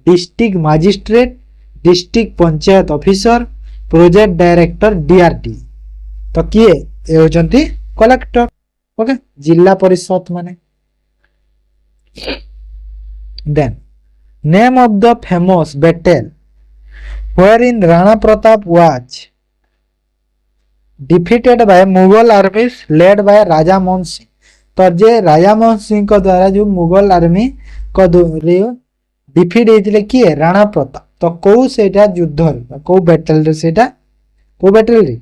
district magistrate district panchayat officer project director DRT तो किए ए होचंती कलेक्टर ओके जिला परिषद माने then name of the famous battle where in Rana Pratap was defeated by Mughal armies led by Raja Mohan Singh। तो जे राजा मोहन सिंह को द्वारा जो मुगल आर्मी को डिफिट होते किए राणा प्रताप। तो कौ से युद्ध कौ बैटल से कौ बैटल रे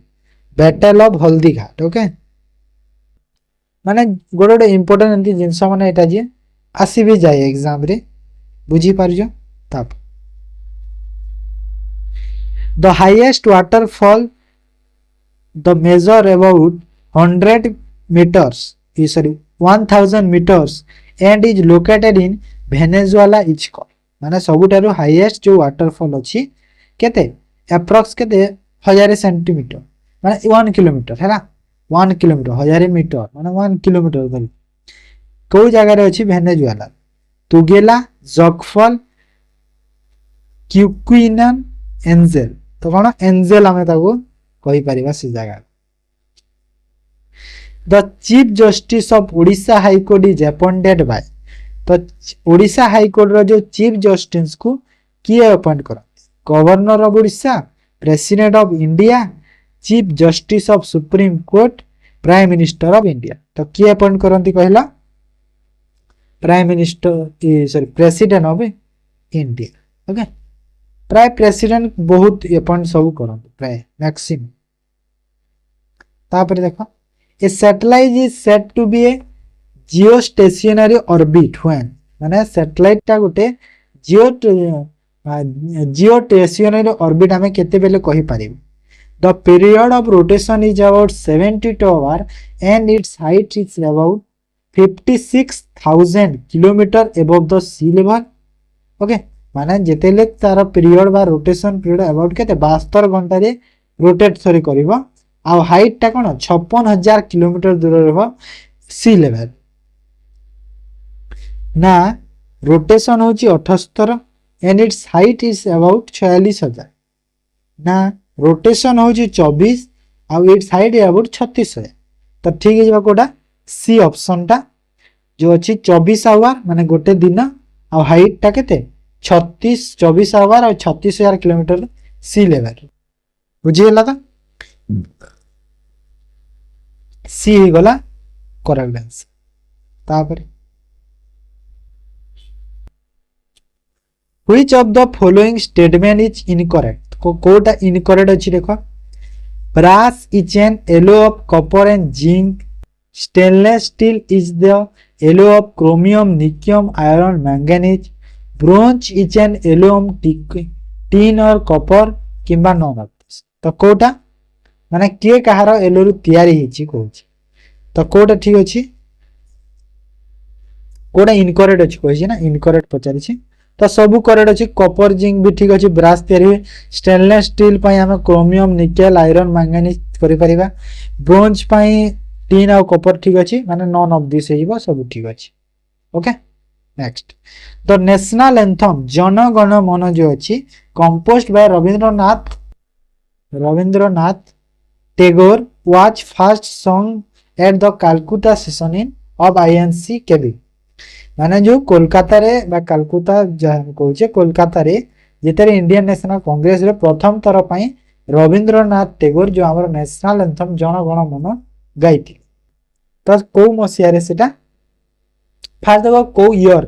बैटल ऑफ हल्दी घाट। ओके माने गोटे गोटे इंपोर्टेंट एमती जिनस माने एटा जे आसी भी जाए एग्जाम रे बुझी पारजो। ताप the highest waterfall the measure about 100 meters sorry 1000 meters and is located in Venezuela is called. माने सबुठारु हाईएस्ट जो वाटरफॉल अछि केते अप्रॉक्स केते 1000 सेंटीमीटर माने 1 किलोमीटर हैला 1 किलोमीटर 1000 मीटर माने 1 किलोमीटर धरि को जगह रे अछि वेनेजुएला तुगेला जॉकफॉल क्यूक्विनन एंजेल। तो कोन एंजेल हमें ताको कहि परिबा से जगह। The chief justice of Odisha high court is appointed by. तो ओडिशा हाई कोर्ट रो जो चीफ जस्टिस को किए अपॉइंट करते governor of Odisha president of India chief justice of supreme court prime minister of India. तो किए अपॉइंट करती कहला prime minister sorry president of India. Okay प्राय प्रेसिडेंट बहुत अपॉइंट सब करते प्राय मैक्सिमम। तापर देखो a satellite is set to be a geostationary orbit when माने सैटेलाइट टा गोटे जियोस्टेशनरी ऑर्बिट हमें केते बेले कहि पारिबो। The period of rotation is about 72 our and its height is about 56,000 kilometre above the sea level. Okay माने जेतेले तार पीरियड बा रोटेशन पीरियड अबाउट केते 72 घंटा रे रोटेट सॉरी करिवो आ हाइट टा कोन 56,000 किलोमीटर दूर रहबो सी लेवल ना रोटेशन होची 78 and its height is about 46,000 ना रोटेशन होची 24 आ इट्स हाइट इज अबाउट 36,000। तो ठीक है कोटा सी ऑप्शन टा जो अच्छी 24 आवर माने गोटे दिन आ हाइट टा केते 24 आवर और 36,000 किलोमीटर सी लेवल बुझीगला। तो सी ही गला करेक्ट आंसर। तापर which of the following statement is incorrect कोटा इनकरेक्ट अछि देखो brass is an alloy of copper and zinc stainless steel is the alloy of chromium nickel iron manganese bronze is an alloy of tin और copper किंबा none of this. तो कोटा माने के कहार yellow रु तयारी हिची कहूची। तो कोटा ठीक अछि कोटा इनकरेक्ट अछि कहछि ना इनकरेक्ट पचारि छी। तो सब करेक्ट अछि कॉपर जिंक भी ठीक अछि ब्रास तयारी स्टेनलेस स्टील पई हम क्रोमियम निकेल आयरन मैंगनीज करि परिबा ब्रोंज पई टीन और कॉपर ठीक अछि माने नॉन ऑफ दिस हेइबो सब ठीक अछि। Okay next the national anthem Jana Gana Mana जो अछि composed by Rabindranath Tagore was first song at the Calcutta session in of INC केबी। माने जो कोलकाता रे बा कलकत्ता जहां कहूचे कोलकाता रे जेतरे इंडियन नेशनल कांग्रेस रे प्रथम तर पई रविंद्रनाथ टैगोर जो हमर नेशनल एंथम जन गण मन गाइथि। तो को मसिया रे सेटा फास्ट देखो को ईयर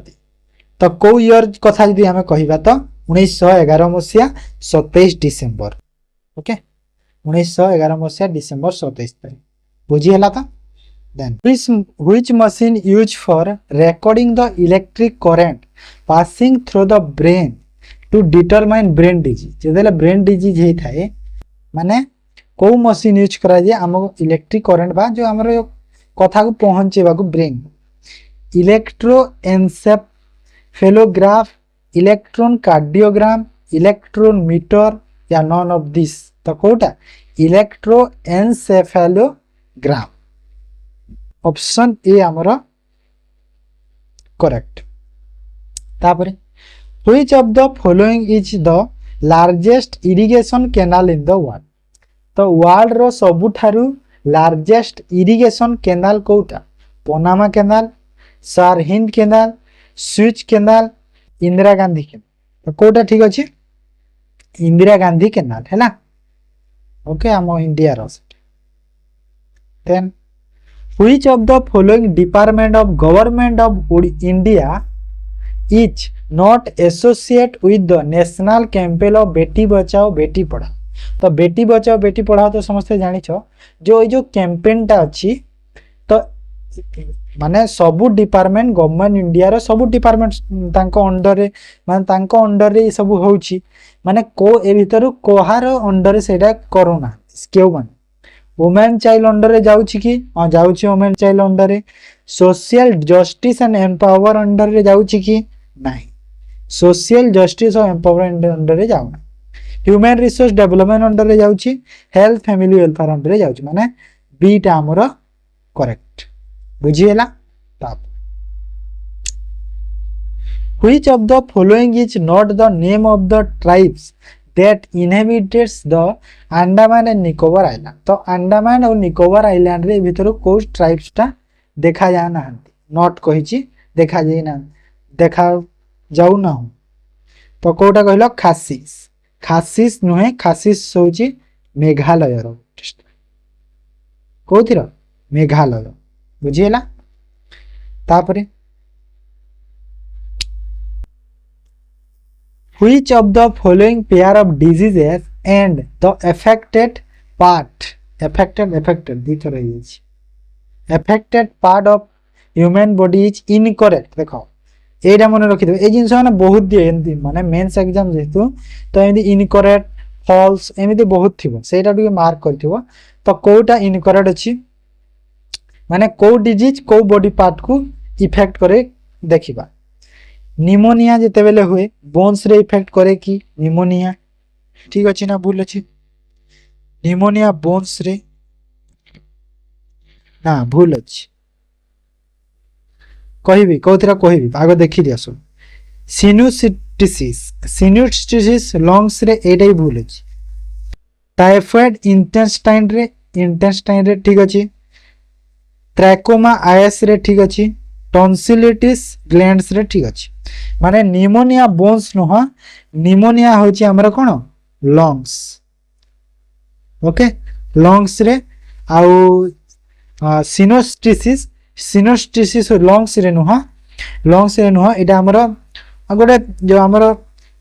तो को ईयर कथा जदि हमें कहिबा तो 1911 मसिया 27 डिसेंबर। ओके 1911 मसिया डिसेंबर 27 तारिख बुझी हला। तो then which machine used for recording the electric current passing through the brain to determine brain disease जेदेले brain disease हे थाए माने को मशीन यूज करा जे हमको इलेक्ट्रिक करंट बा जो हमरो कथा को पहुंचेबा को brain electroencephalograph electron cardiogram electron meter या नॉन ऑफ दिस। तो कोटा इलेक्ट्रोएन्सेफेलोग्राम ऑप्शन ए हमरो करेक्ट। तापरे which of the following is the largest irrigation canal in the world. तो वर्ल्ड रो सबुठारु लार्जेस्ट इरिगेशन कैनाल कोटा Panama canal Sirhind canal Suez canal Indira Gandhi canal. तो कोटा ठीक अछि इंदिरा गांधी केनाल है ओके आम India then which of the following department of government of India is not associate with the national campaign of Beti Bachao Beti Padhao. तो बेटी बचाओ बेटी पढ़ाओ तो समस्ते जानी जो कैंपेनटा अच्छी तो माने सबू डिपार्टमेंट गवर्नमेंट इंडिया रो सबू डिपार्टमेंट तांको अंडर रे माने तांको अंडर रे सब होउची माने को ए भीतर कोहार अंडर रे सेटा करोना केउ माने वुमेन चाइल्ड अंडर रे जाउची कि हां जाउची वुमेन चाइल्ड अंडर रे social justice and empower under रे जाउची कि नहीं सोशल जस्टिस और एम्पावरमेंट अंडर रे जाउना ह्यूमन रिसोर्स डेवलपमेंट अंडर रे जाउची हेल्थ फैमिली वेलफेयर अंडर रे जाउची माने बीटा हमर करेक्ट बुझिएला ताप which of the following is not the name of the tribes that inhabitants the Andaman and Nicobar island. तो अंडमान और निकोबार आइलैंड रे भीतर को ट्राइब्स टा देखा जा ना नॉट कहिची देखा जाई ना देखा जाऊ ना तो कोटा कहलो खासिस खासिस नुहे खासिस होची मेघालय रो कोथिर मेघालय बुझिएला तापरे which of the following pair of diseases and the affected दीथर affected part of human body is incorrect देखो एटा मन रखि देबे ए जिंस माने बहुत दिए एंती माने मेंस एग्जाम जेतु तो एंती इनकरेक्ट फॉल्स एमिति बहुत थिबो सेटा टिके मार्क करथिबो तो कोटा इनकरेक्ट अछि माने को डिजीज को बॉडी पार्ट को इफेक्ट करे देखिबा निमोनिया जेते बेले हुए बोन्स रे इफेक्ट करे कि निमोनिया ठीक अछि ना भूल अछि निमोनिया बोन्स रे ना भूल अछि कहिबी कोथरा कहिबी आगो देखि दिया सो सिनुसिटिस लंग्स रे एटाई भूल अछि टाइफाइड इंटेस्टाइन रे ठीक अछि ट्रैकोमा आईएस रे ठीक अछि टॉन्सिलिटिस ग्लैंड्स रे ठीक अछि माने निमोनिया बोन्स नुहा निमोनिया होची हमरा कोन लंग्स ओके लंग्स रे आउ सिनोस्टिसिस लंग्स रे नुहा एटा हमरा गोटे जो हमरा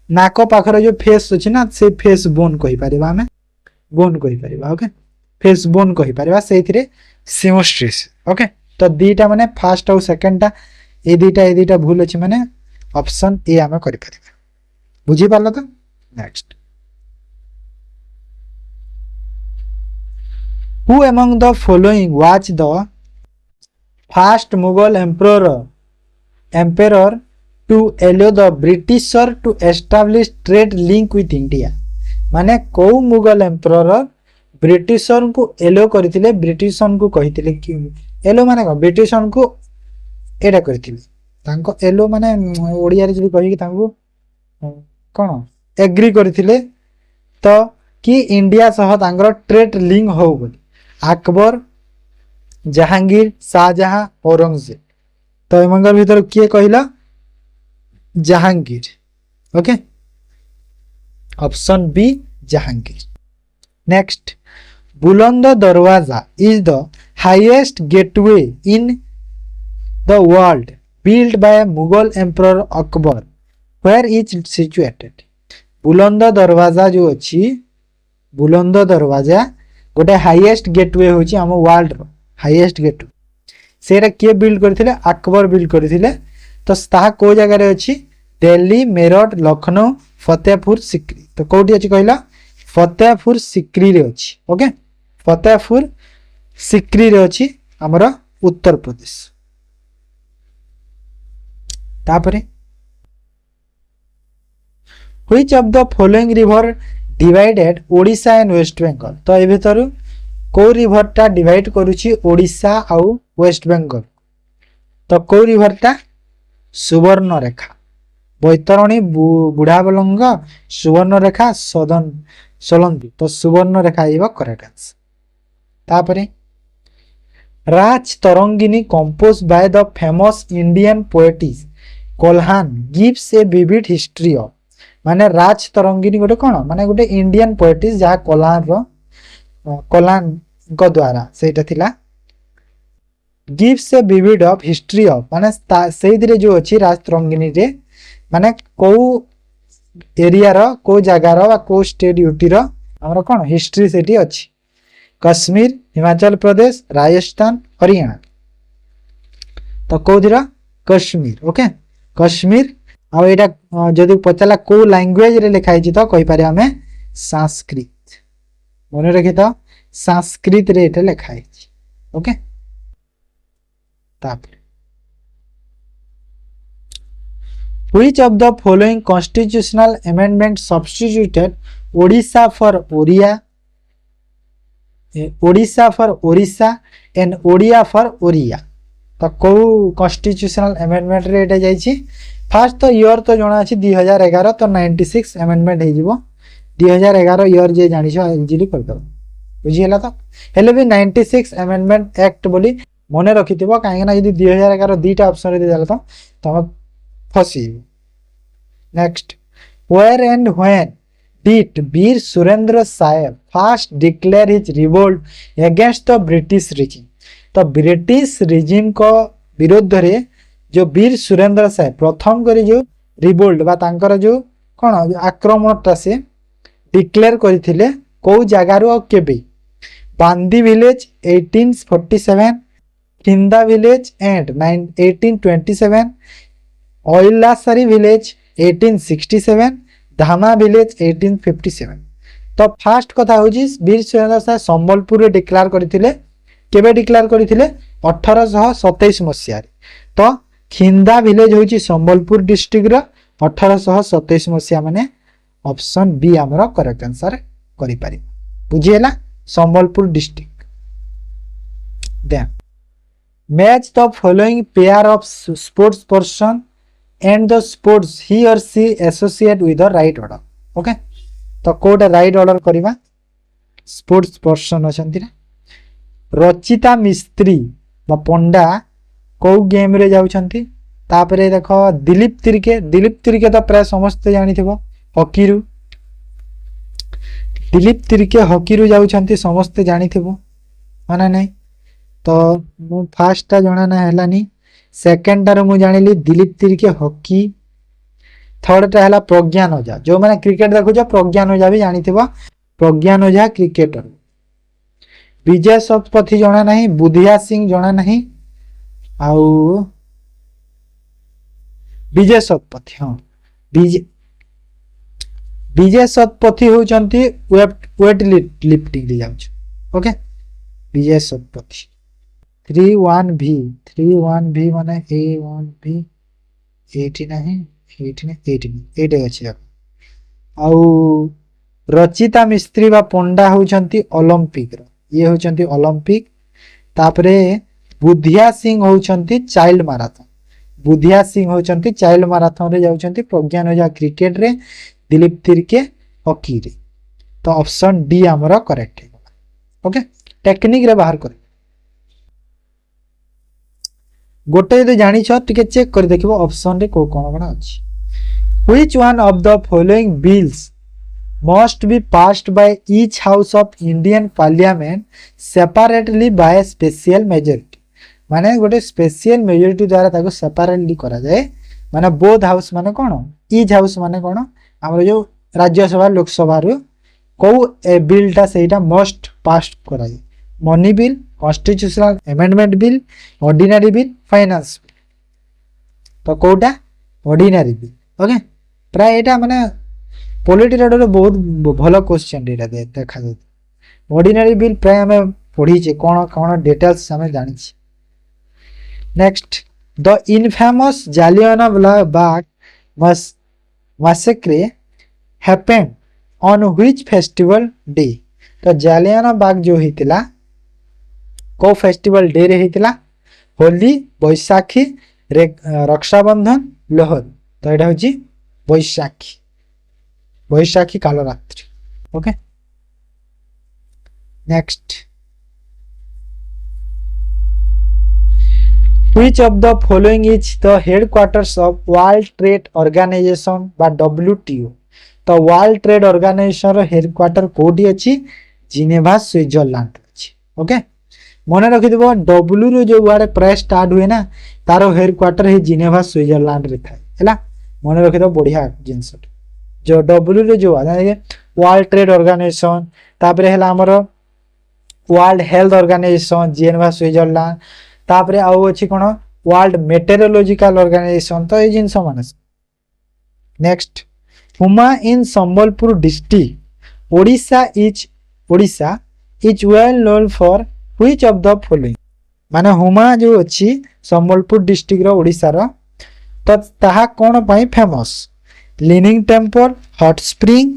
नाक पाखर जो फेस अछि ना से फेस बोन कहि परिबा हमें बोन कहि परिबा ओके फेस बोन कहि परिबा सेथिरे सिनोस्टिस ओके तो दीटा माने फर्स्ट और सेकंड टा ए दीटा भूल अछि माने ऑप्शन ए आमे करि परिबा बुझी पालो तो next who among the following was the first Mughal emperor to allow the Britisher to establish trade link with India माने को मुगल एम्परर ब्रिटिशर को एलो करथिले ब्रिटिशन को कहिथिले कि एलो माने को ब्रिटिशन को एडा करथिले तांको एलो माने ओडिया रे जदी कहि कि तांको कोन एग्री करथिले तो कि इंडिया सह तांगर ट्रेड लिंक हो बोली अकबर जहांगीर शाहजहां औरंगजेब तो एमंगर भीतर किए कहिला Jahangir okay option B Jahangir next Buland Darwaza is the highest gateway in the world built by Mughal Emperor Akbar. Where is it situated? बुलंद दरवाजा जो अछि बुलंद दरवाजा गोटे हाईएस्ट गेटवे होछि हम वर्ल्ड रो हाईएस्ट गेटवे सेरा के बिल्ड करथिले अकबर बिल्ड करथिले तो ताहा को जगह रे अछि दिल्ली मेरठ लखनऊ फतेहपुर सिकरी तो कोठी अछि कहला फतेहपुर सिकरी रे अछि ओके फतेहपुर सिकरी रे अछि हमरा उत्तर प्रदेश तापरे which of the following river divided Odisha and West Bengal तो ए भीतर को रिवर टा डिवाइड करूची ओडिशा आउ वेस्ट बेंगल तो को रिवर टा सुवर्ण रेखा बैतरणी बुढ़ाबलंग सुवर्ण रेखा सदन सोलंदी तो सुवर्ण रेखा इबा करेक्ट आंसर तापरे Rajatarangini compose by the famous Indian poetess Kalhana gives a vivid history of माने राज तरंगिणी गोटे कौन माने गोटे इंडियन पोएटिस जहाँ कलान को द्वारा सेटा थिला gives a vivid of history of माने सेही दिरे जो अछि राज तरंगिणी रे माने को एरिया रो को जगह रो बा को स्टेट यूटी रो हमर कौन हिस्ट्री सेठी अछि कश्मीर हिमाचल प्रदेश राजस्थान हरियाणा तो कौदिरा कश्मीर ओके कश्मीर आ एटा जदि पचाला को लैंग्वेज रे लिखा हिची तो कहि पारे हमें संस्कृत मने रखि तो संस्कृत रे एटा लिखा हिची ओके तापर which of the following constitutional amendment substituted Odisha for Oriya Odisha for Orissa and Odia for Oriya तो को कॉन्स्टिट्यूशनल अमेंडमेंट रे एटा जाईची फर्स्ट तो ईयर तो जणा अछि 2011 तो 96 अमेंडमेंट हे जिवो 2011 ईयर जे जानि छ इजीली कर दो बुझी हला तो हेले भी 96 अमेंडमेंट एक्ट बोली मने रखिथिबो काहे ना यदि 2011 दीटा ऑप्शन रे देला तो तम फसी next where and when did Veer Surendra Sahib first declare his revolt against the British regime तो ब्रिटिश रिजिम को विरोध रे जो वीर सुरेंद्र साहेब प्रथम करी जो रिवोल्ट बा तांकर जो कोन आक्रमणटा से डिक्लेयर करथिले को जगह रो केबे बांदी विलेज 1847 किंदा विलेज एंड 1827 ओइलासरी विलेज 1867 धामा विलेज 1857 तो फर्स्ट कथा होजी वीर सुरेंद्र साहेब संबलपुर रे डिक्लेयर करथिले केबे डिक्लेयर करथिले 1827 मसिया तो खिंदा विलेज होची संबलपुर डिस्ट्रिक्ट रो 1827 मसिया माने ऑप्शन बी हमरो करेक्ट आंसर करि पारि बुझिएला Sambalpur district then match the following pair of sports person and the sports he or she associate with the right order okay तो कोटा राइट ऑर्डर करबा स्पोर्ट्स पर्सन अछंती रे रचिता मिस्त्री बा पंडा को गेम रे जाउछंती तापरे देखो दिलीप तिरके तो प्राय समस्त जानिथिबो हॉकी रु दिलीप तिरके हॉकी रु जाउछंती समस्त जानिथिबो माने नै तो मु फर्स्ट ता जणा ना हलानी सेकंड टार मु जानिली दिलीप तिरके हॉकी थर्ड टा हला प्रज्ञान ओझा जो माने क्रिकेट देखुछ प्रज्ञान ओझा भी जानिथिबो प्रज्ञान ओझा क्रिकेटर विजय शतपथी जणा नहीं बुधिया सिंह जणा नहीं आउ विजय शतपथी हाँ विजय शतपथी होचंती वेट लिफ्टिंग ले जाउछ ओके विजय शतपथी 31V माने A1V 80 नहीं 80 अछि आउ रचिता मिस्त्री बा पंडा होचंती ओलंपिक रो ये होचंती ओलंपिक तापरे बुधिया सिंह होचंती चाइल्ड मैराथन बुधिया सिंह होचंती चाइल्ड मैराथन रे जाउचंती प्रज्ञान ओझा क्रिकेट रे दिलीप तिरके हॉकी रे तो ऑप्शन डी हमरो करेक्ट है ओके टेक्निक रे बाहर कर गोटे यदि जानि छ टिके चेक कर देखिबो ऑप्शन रे को कोन अछि which one of the following bills must be passed by each house of Indian parliament separately by a special majority माने गोटे स्पेशल मेजॉरिटी द्वारा ताको सेपरेटली करा जाए माने बोथ हाउस माने कोन ईच हाउस माने कोन हमर जो राज्यसभा लोकसभा रो को ए बिल टा सेटा मस्ट पास करा जाए money bill constitutional amendment bill ordinary bill finance तो कोटा ऑर्डिनरी बिल ओके प्राय एटा माने पॉलिटी रे बहुत भलो क्वेश्चन एटा देखा जाय ऑर्डिनरी बिल प्राय हमें पढ़ी छे कोन कोन डिटेल्स हमें जानि छे next the infamous Jallianwala Bagh massacre happened on which festival day तो जालियाना बाग जो हितला को फेस्टिवल डे रे हितला होली बैसाखी रक्षाबंधन लोहर तो एटा होची बैसाखी काल रात्रि okay next Which of the following is the headquarters of World Trade Organization by WTO तो वर्ल्ड ट्रेड ऑर्गेनाइजेशन रो हेडक्वार्टर कोठी अछि जिनेवा स्विट्जरलैंड अछि ओके मन रखिदिबो डब्ल्यू रो जो वर्ड प्राय स्टार्ट हुए ना तारो हेडक्वार्टर हे जिनेवा स्विट्जरलैंड रे थाए हैला मन रखिदो बढ़िया जिंस जो डब्ल्यू रो जो वर्ल्ड ट्रेड ऑर्गेनाइजेशन तापरे हैला हमरो world health organization Geneva Switzerland तापरे आउ अछि कोन वर्ल्ड मेटेरोलॉजिकल ऑर्गेनाइजेशन तो ए जिंस मानस next Huma in Sambalpur district Odisha is well known for which of the following माने हुमा जो अछि संबलपुर डिस्ट्रिक्ट रो ओडिशा रो तो ताहा कोन पई famous leaning temple hot spring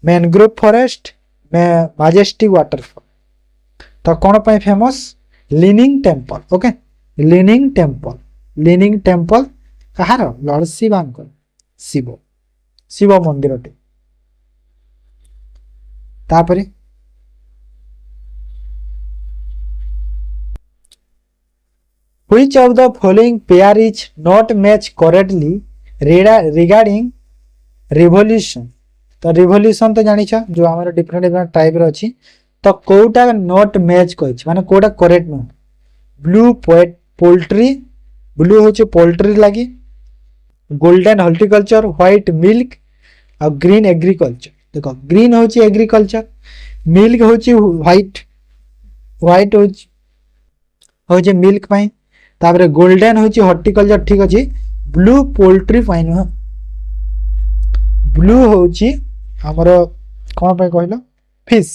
mangrove forest majestic waterfall तो कौन पे famous leaning temple okay leaning temple कहार लॉर्ड शिवांकर शिव शिव मंदिर टे तापरे which of the following pair is not match correctly regarding revolution तो रिवोल्यूशन तो जानी छ जो हमारे डिफरेंट डिफरेंट टाइप रो अछि तो कोटा नॉट मैच कहै छ माने कोटा करेक्ट न ब्लू पोल्ट्री ब्लू होचे पोल्ट्री लागि गोल्डन हॉर्टिकल्चर व्हाइट मिल्क और ग्रीन एग्रीकल्चर देखो ग्रीन होचे एग्रीकल्चर मिल्क होचे व्हाइट होचे मिल्क पई तापरे गोल्डन होची हॉर्टिकल्चर ठीक अछि ब्लू पोल्ट्री फाइन ह ब्लू होची हमरो कोन पे कहलो फिश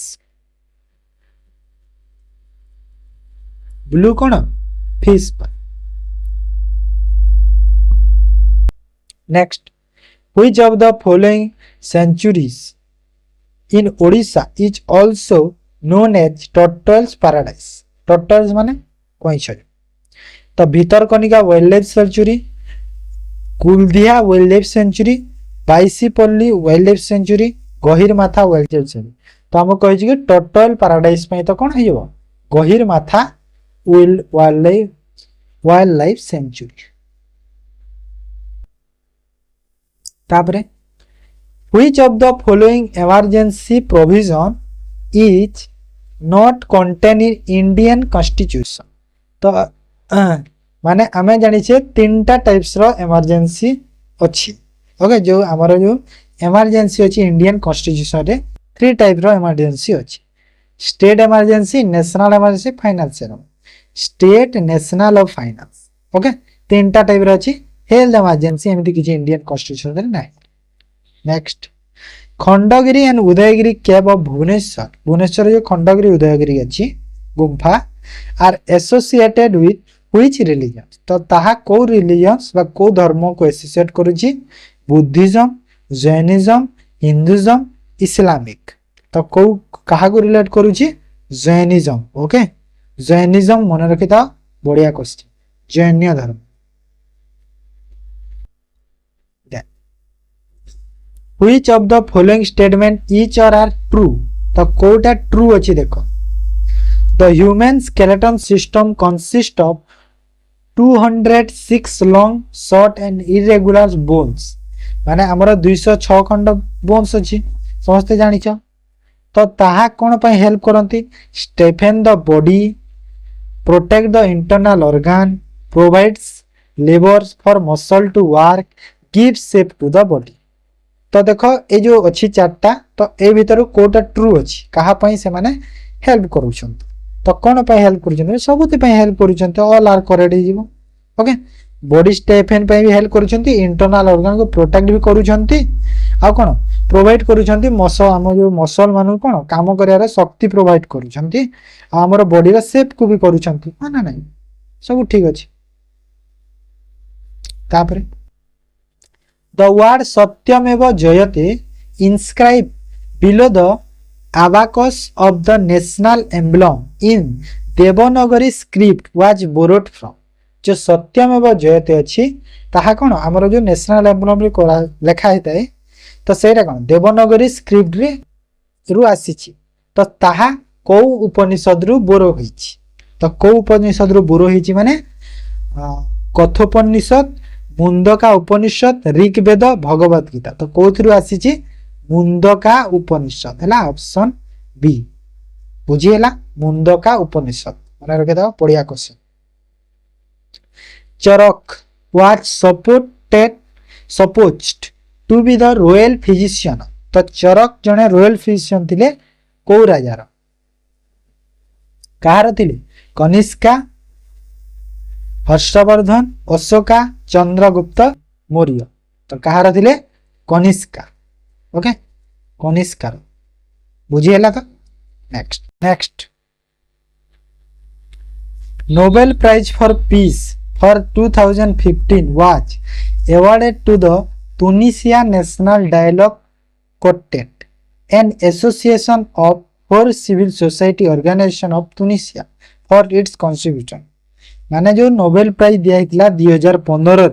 ब्लू कोन fish next which of the following sanctuaries in Odisha is also known as turtles paradise turtles माने कोइछ तो Bhitarkanika wild life sanctuary Kuldiha wild life sanctuary Baisipalli wild life sanctuary Gahirmatha wild life century तो हम कहि कि टोटल पैराडाइज पे तो कोन हियो गहिर माथा वाइल्ड लाइफ सेंचुरी तापरे which of the following emergency provision is not contain in Indian constitution तो माने आमे जानि छे तीनटा टाइप्स रो इमरजेंसी अछि ओके जो हमर जो इमरजेंसी अछि इंडियन कॉन्स्टिट्यूशन रे थ्री टाइप रो इमरजेंसी अछि state emergency national emergency financial state national और फाइनेंस ओके तीनटा टाइप रो अछि हेल्थ इमरजेंसी एमिति किछि इंडियन कॉन्स्टिट्यूशन रे नै next Khandagiri and Udayagiri cave of Bhubaneswar जो खंडगिरी उदयगिरी अछि गुंफा are associated with which religion तो ताहा को रिलीजन्स बा को धर्म को एसोसिएट करूची बुद्धिज्म जैनिज्म हिंदुइज्म इस्लामिक तो को कहा को रिलेट करूची जैनिज्म ओके जैनिज्म मन रखिता बढ़िया क्वेश्चन जैन धर्म which of the following statement each और आर ट्रू तो कोटा ट्रू अछि देखो The human skeleton system consists of 206 long, short and irregular bones. माने हमरा 206 खंड बोन्स अछि समझते जानि छ तो ताहा कोन पय हेल्प करंती स्टेफेन the body protect the internal organ provides levers for muscle to work give shape to the body तो देखो ए जो अछि चारटा तो ए भीतर कोटा ट्रू अछि कहा पय से माने हेल्प करूछन तो कौन पे हेल्प करूछन सबुति पे हेल्प करूछन ऑल आर करेक्ट ही जीवो ओके बॉडी स्टेफेन पे भी हेल्प करूछन इंटरनल ऑर्गन को प्रोटेक्ट भी करूछन आ कोन प्रोवाइड करूछन मसल हम जो मसल मानु कोन काम करियारे शक्ति प्रोवाइड करूछन आ हमर बॉडी रा शेप को भी करूछन ना नहीं सब ठीक अछि तापरे द वर्ड सत्यमेव जयते inscribe below the abacus of the national emblem in Devanagari script was borrowed from जो सत्यमेव जयते अछि ताहा कोन हमर जो नेशनल एम्ब्लम रे लेखा हेतै तो सेटा कोन देवनागरी स्क्रिप्ट रे रु आसीछि तो ताहा को उपनिषद रु बोरो होइछि तो को उपनिषद रु बोरो होइछि माने कठोपनिषद मुंडका उपनिषद ऋग्वेद भगवत गीता तो कोथरु आसीछि मुंडका उपनिषद है ऑप्शन बी बुझीगला मुंडका उपनिषद मन रखिद बढ़िया question Charaka was supposed to be the royal physician तो चरक जने रॉयल फिजिशियन थिले को राजार कहार थिले कनिष्का हर्षवर्धन अशोका चंद्रगुप्त मौर्य तो कहार थिले कनिष्का ओके कनिष्कार बुझीगला तो next Nobel prize for peace for 2015 was awarded to the Tunisia National Dialogue Quartet, an association of four civil society organization of Tunisia for its contribution. माने जो नोबेल प्राइज दिया हितला 2015 रे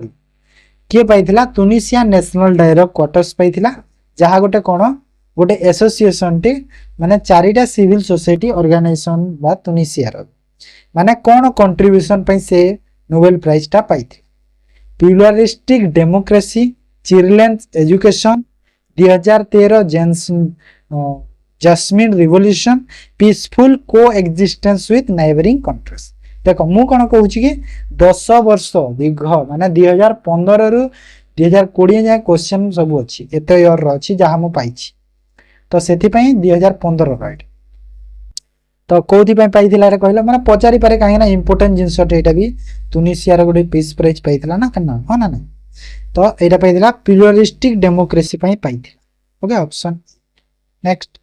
के पाइथिला तुनिसिया नेशनल डायलॉग क्वार्टर्स पाइथिला जहा गोटे कोन गोटे association T माने चारिटा सिविल सोसाइटी ऑर्गेनाइजेशन बा तुनिसिया रो माने कोन कंट्रीब्यूशन पई से नोबेल प्राइज टा पाई थी pluralistic democracy children's education 2013 jasmine revolution peaceful coexistence with neighbouring countries देखो मु कोन कहूची कि 10 वर्ष दीर्घ माने 2015 रु 2020 जाय क्वेश्चन सब अछि एते इयर रो अछि जहा मु पाइछि तो सेथि पई 2015 राइट तो कोथि पई पाइथिला रे कहला माने पचारि पारे काहे ना इंपोर्टेंट जिंस एटा भी तुनिसिया रे गोटे पीस प्राइज पाइथिला ना कना हो ना ना तो एटा पाइथिला प्लुरलिस्टिक डेमोक्रेसी पई पाइथिला okay option next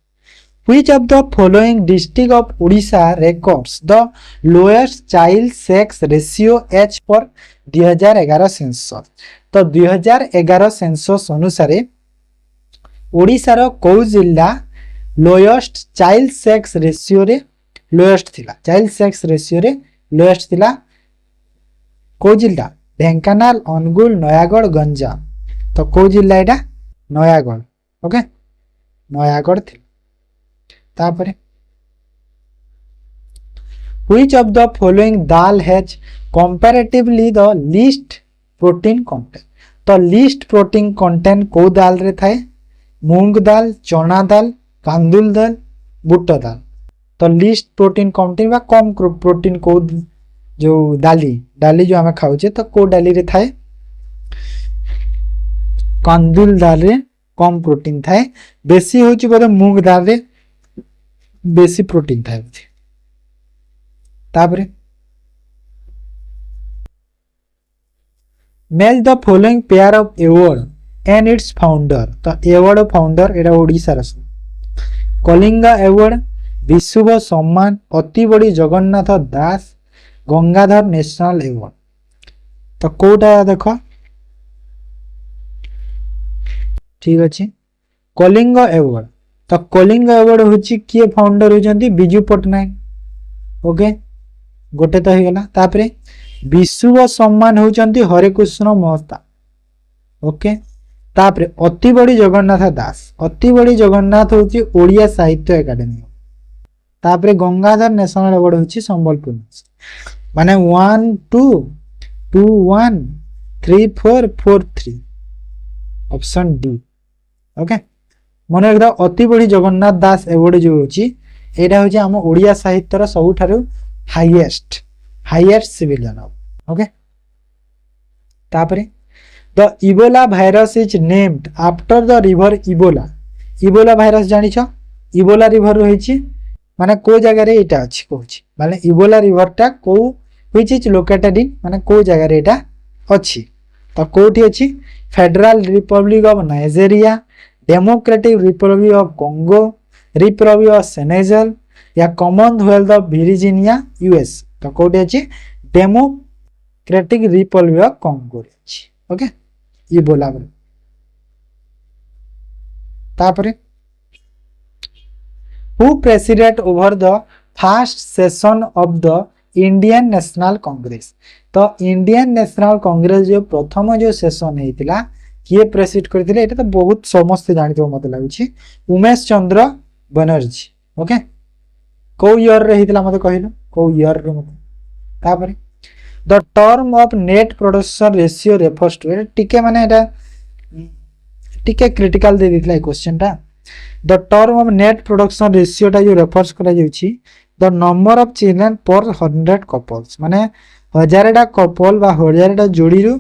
which of the following district of Odisha records the lowest child sex ratio एच फॉर 2011 सेंसस तो 2011 सेंसस अनुसार ओडिशा रो को जिल्ला लोएस्ट चाइल्ड सेक्स रेशियो रे लोएस्ट थिला चाइल्ड सेक्स रेशियो रे लोएस्ट थिला को जिल्ला ढेंकानाल अनुगुल नयागढ़ गंजाम तो को जिल्ला एटा नयागढ़ ओके नयागढ़ थी तापरे which of the following dal has comparatively the least protein content तो लीस्ट प्रोटीन कंटेंट को दाल रे थाए मूंग दाल चना दाल कांदुल दाल बुट दाल तो लीस्ट प्रोटीन कंटेंट बा कम प्रोटीन को जो डाली जो हमें खाऊचे तो को डाली रे थाए कांदुल दाल रे कम प्रोटीन थाए बेसी होची बोले मूंग दाल रे बेसी प्रोटीन थाए तापरे match the following pair of award and it's founder तो अवार्ड फाउंडर एटा ओडिसा रस कलिंगा अवार्ड विश्व सम्मान अति बड़ी जगन्नाथ दास गंगाधर नेशनल अवार्ड तो कोटा देखो ठीक अच्छे कलिंग अवार्ड तो कलिंग अवार्ड होची किए फाउंडर होचंती बिजू पटनायक ओके गोटे तो हो गला तापरे विश्व सम्मान होचंती हरिकृष्ण महता ओके तापरे अति बड़ी जगन्नाथ दास अति बड़ी जगन्नाथ होची ओडिया साहित्य एकेडमी तापरे गंगाधर नेशनल अवार्ड होची संबलपुर माने 1 2 2 1 3 4 4 3 ऑप्शन डी ओके मन रखदा अति बड़ी जगन्नाथ दास अवार्ड जो होची एटा होची हम ओडिया साहित्य रा सबुठारु हाईएस्ट सिविलियन ओके तापरे the Ebola virus is named after the river Ebola virus जानि छ इबोला रिवर रहिछि माने को जगह रे एटा अछि कहछि माने इबोला रिवर टा को व्हिच इज लोकेटेड इन माने को जगह रे एटा अछि तो कोठी अछि federal Republic of Nigeria democratic Republic of Congo Republic of Senegal या कॉमनवेल्थ ऑफ वर्जीनिया यूएस तो कोठी अछि डेमोक्रेटिक रिपब्लिक ऑफ कांगो अछि ओके इबोला तापरे who presided over the first session of the Indian National Congress तो Indian National Congress जो प्रथम जो सेशन हेतिला किए प्रेसिड करथिले एटा तो बहुत समस्त जानितो मते लागुछि उमेश चंद्र बनर्जी ओके को ईयर रे हेतिला मते कहिलो को ईयर रे मते तापरे the term of net production ratio refers to टिके माने एटा टिके क्रिटिकल दे दितला क्वेश्चन टा the term of net production ratio टा जो रेफर्स करा जाउछि the number of children per 100 couples माने 1000टा कपल बा 1000टा जोड़ी रू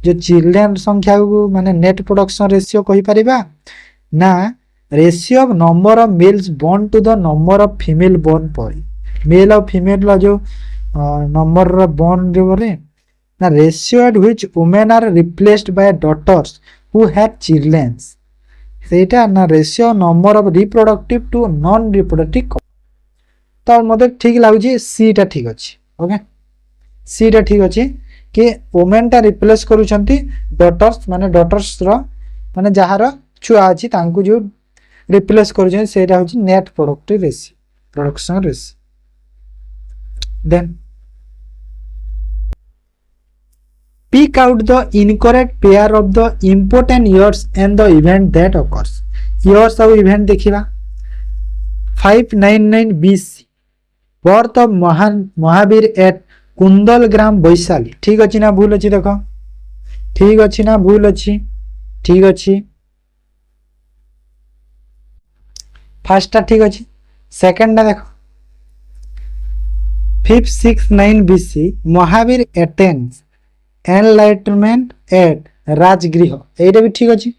जो चिल्ड्रन संख्या को माने नेट प्रोडक्शन रेशियो कहि परिबा ना ratio of number of males born to the number of female born per male और फीमेल ला जो नंबर बोर्न जो रे ना ratio at which women are replaced by daughters who have children सेटा ना ratio number of reproductive to non reproductive तो मते ठीक लागुची सी टा ठीक अछि ओके सी टा ठीक अछि कि वुमेन टा रिप्लेस करूछंती डॉटर्स माने डॉटर्स रो माने जहार छुआ अछि तांकु जो रिप्लेस करूछन सेटा होछि net productive ratio production ratio then pick out the incorrect pair of the important years and the event that occurs years और event देखिबा 599 BC birth of Mahavir at कुंदलग्राम Vaishali ठीक अछि ना भूल अछि देखो ठीक अछि ना भूल अछि ठीक अछि फर्स्ट टा ठीक अछि सेकंड टा देखो 569 BC Mahavir attains enlightenment at Rajgriha एटा भी ठीक अछि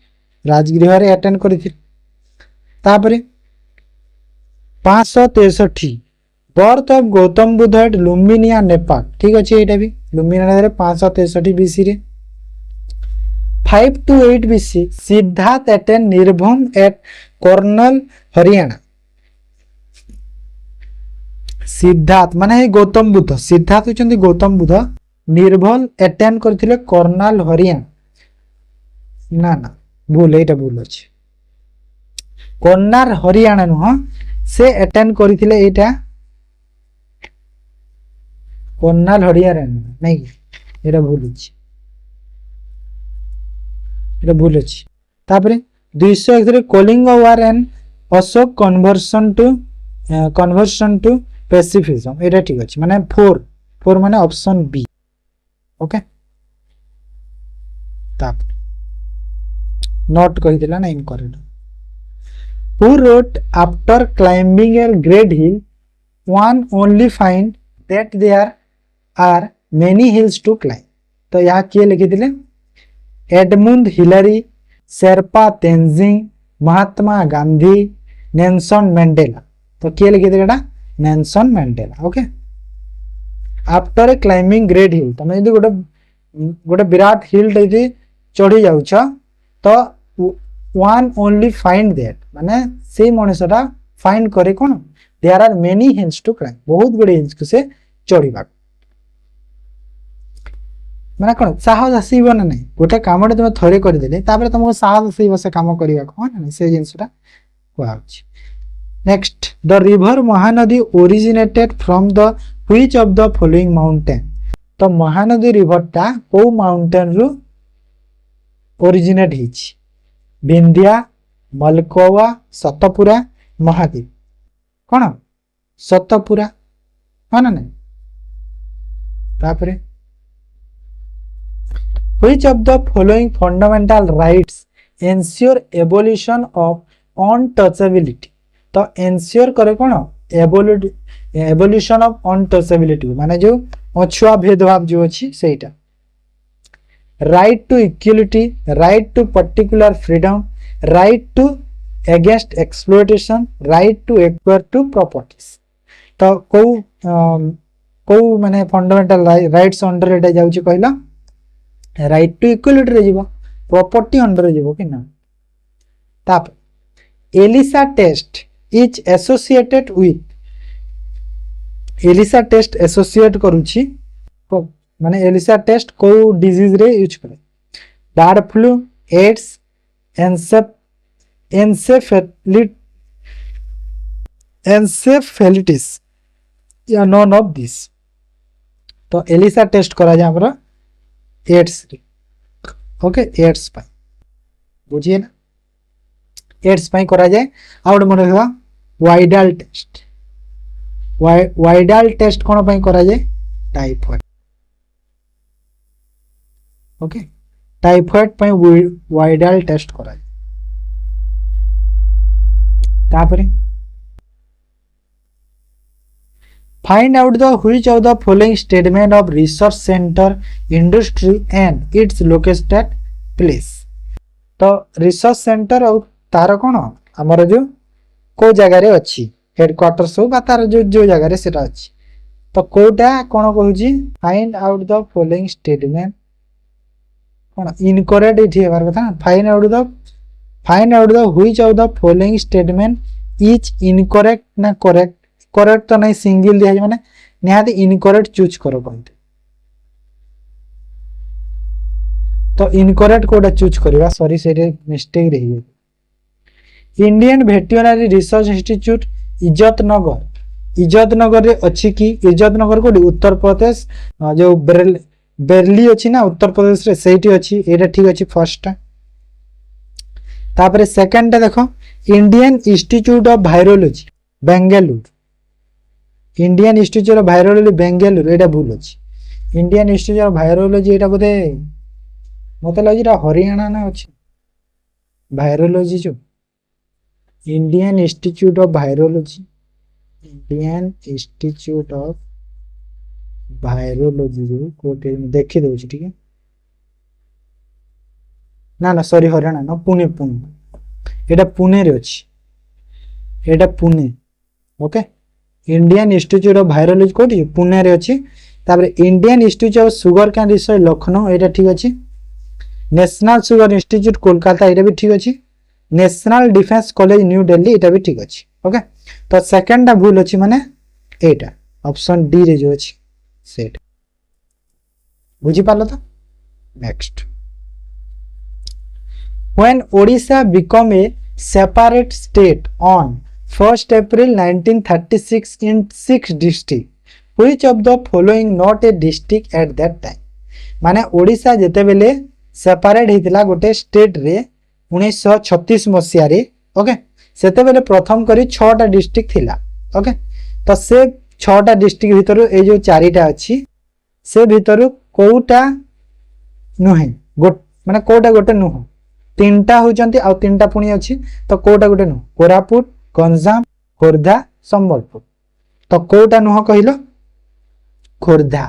राजगृह रे अटेंड करिथिल तापरे 563 birth of Gautam Buddha at Lumbini Nepal ठीक अछि एटा भी लुम्बिनिया रे 563 BC रे 528 BC Siddhartha attend nirvana at Karnal Haryana Siddhartha माने गौतम बुद्ध सिद्धार्थ होचंदी गौतम बुद्ध निर्भल अटेंड करथिले कर्नल हरियाणा ना ना भूल एटा भूल अछि कर्नल हरियाणा नु से अटेंड करथिले एटा कर्नल हरियाणा नै एटा भूल अछि एटा भूल अछि तापरे 201 Kalinga war and Ashoka conversion to pacifism एटा ठीक अछि माने 4 माने ऑप्शन बी ओके ताप नोट कहि देला ना incorrect who wrote after climbing a great hill one only find that there are many hills to climb तो यहाँ किए लिखि दिले Edmund Hillary Sherpa Tenzing Mahatma Gandhi Nelson Mandela तो किए लिखि दिलेटा Nelson Mandela okay after a climbing great hill तमे यदि गोटे गोटे विराट हिल टे चढ़ी जाउछ तो वन ओनली फाइंड दैट माने से मनुष्यटा फाइंड करे कोन there are many hills to climb बहुत गुडे हिल्स को से चढ़ीबा माने कोन साहस आसीबो ना नै गोटे कामटे तुम थरे कर देले तापर तुमको साहस आसीबो से काम करिया कोन से जिंसटा कोआछ next the river Mahanadi originated from the which of the following mountain तो महानदी रिवर टा को माउंटेन रु ओरिजिनेट हिच विंध्या मलकोवा सतपुरा महादेव कोन सतपुरा माने नै तापरे which of the following fundamental rights ensure abolition of untouchability तो एंश्योर करे कोन एबोल्यूशन ऑफ अनटचेबिलिटी माने जो अछुआ भेदभाव जो अछि सेटा right to equality right to particular freedom right to against exploitation right to acquire to properties तो को माने फंडामेंटल राइट्स अंडर एटा जाउची कहला राइट टू इक्वालिटी रे जीवो प्रॉपर्टी अंडर जीवो कि ना ताप ELISA test is associated with ELISA test associate करूची माने एलिसा टेस्ट को डिजीज रे यूज करे बर्ड फ्लू एड्स एन्सेफेलिटिस या नॉन ऑफ दिस तो एलिसा टेस्ट करा जाय हमरा एड्स ओके एड्स पाई बुझिए ना एड्स पाई करा जाए आउट मन रखवा वाइडल टेस्ट वाइडल टेस्ट कोन पाई करा जाए टाइफॉइड ओके टाइफॉइड पाई वाइडल टेस्ट करा जाए तापरे find out the which of the following statement of research centre industry and it's located place. तो रिसर्च सेंटर और तार कौन आमर जो को जगार अच्छी हेडक्वार्टर्स हो तार जो जो जगार से अच्छी तो कोटा कौन कहूँ find out the following statement कौन इनकरेक्ट ये हेबार कथा find out the which of the following statement is incorrect ना करेक्ट करेक्ट तो नहीं सिंगल दिया माने निहाती इनकरेक्ट चूज करो कहते तो इनकरेक्ट कोटा चूज करवा सॉरी से मिस्टेक रही है। इंडियन वेटरनरी रिसर्च इंस्टीट्यूट इज्जत नगर रे अच्छी कि इज्जत नगर को उत्तर प्रदेश जो बेरली अच्छी ना उत्तर प्रदेश रे सेठी अच्छी एटा ठीक अच्छी फर्स्ट तापरे सेकंड देखो Indian institute of virology Bengaluru Indian institute of virology Bengaluru एटा भूल अच्छी इंडियन इंस्टीट्यूट ऑफ वायरोलॉजी एटा बोधे मत लगे हरियाणा ना अच्छी वायरोलॉजी जो Indian institute of virology Indian institute of virology जो कोटे देखि दउछि ठीक है ना ना सॉरी हरियाणा ना पुणे पुणे एटा पुणे रे अछि एटा Pune okay Indian institute of virology Kothi Pune रे अछि तापर Indian institute of sugar cane research Lucknow एटा ठीक अछि नेशनल शुगर इंस्टीट्यूट कोलकाता एटा भी ठीक अछि national defence college new Delhi एटा भी ठीक अछि ओके तो सेकंड टा भूल अछि माने एटा ऑप्शन डी रे जो अछि सेट बुझी पालो तो next when Odisha became a separate state on 1st April 1936 in 6 districts, which of the following not a district at that time? माने ओडिशा जेते बेले सेपरेट हितला गोटे स्टेट रे 1936 मसिया रे ओके सेते बेले प्रथम करी 6टा डिस्ट्रिक्ट थिला ओके तो से 6टा डिस्ट्रिक्ट भितरु ए जो 4टा अछि से भितरु कोउटा नहे माने कोउटा गोटे नुह 3टा होचंती आ 3टा पुणी अछि तो कोउटा गोटे नुह कोरापुट गंजाम खोर्धा संबलपुर तो कोउटा नुह कहिलो खोर्धा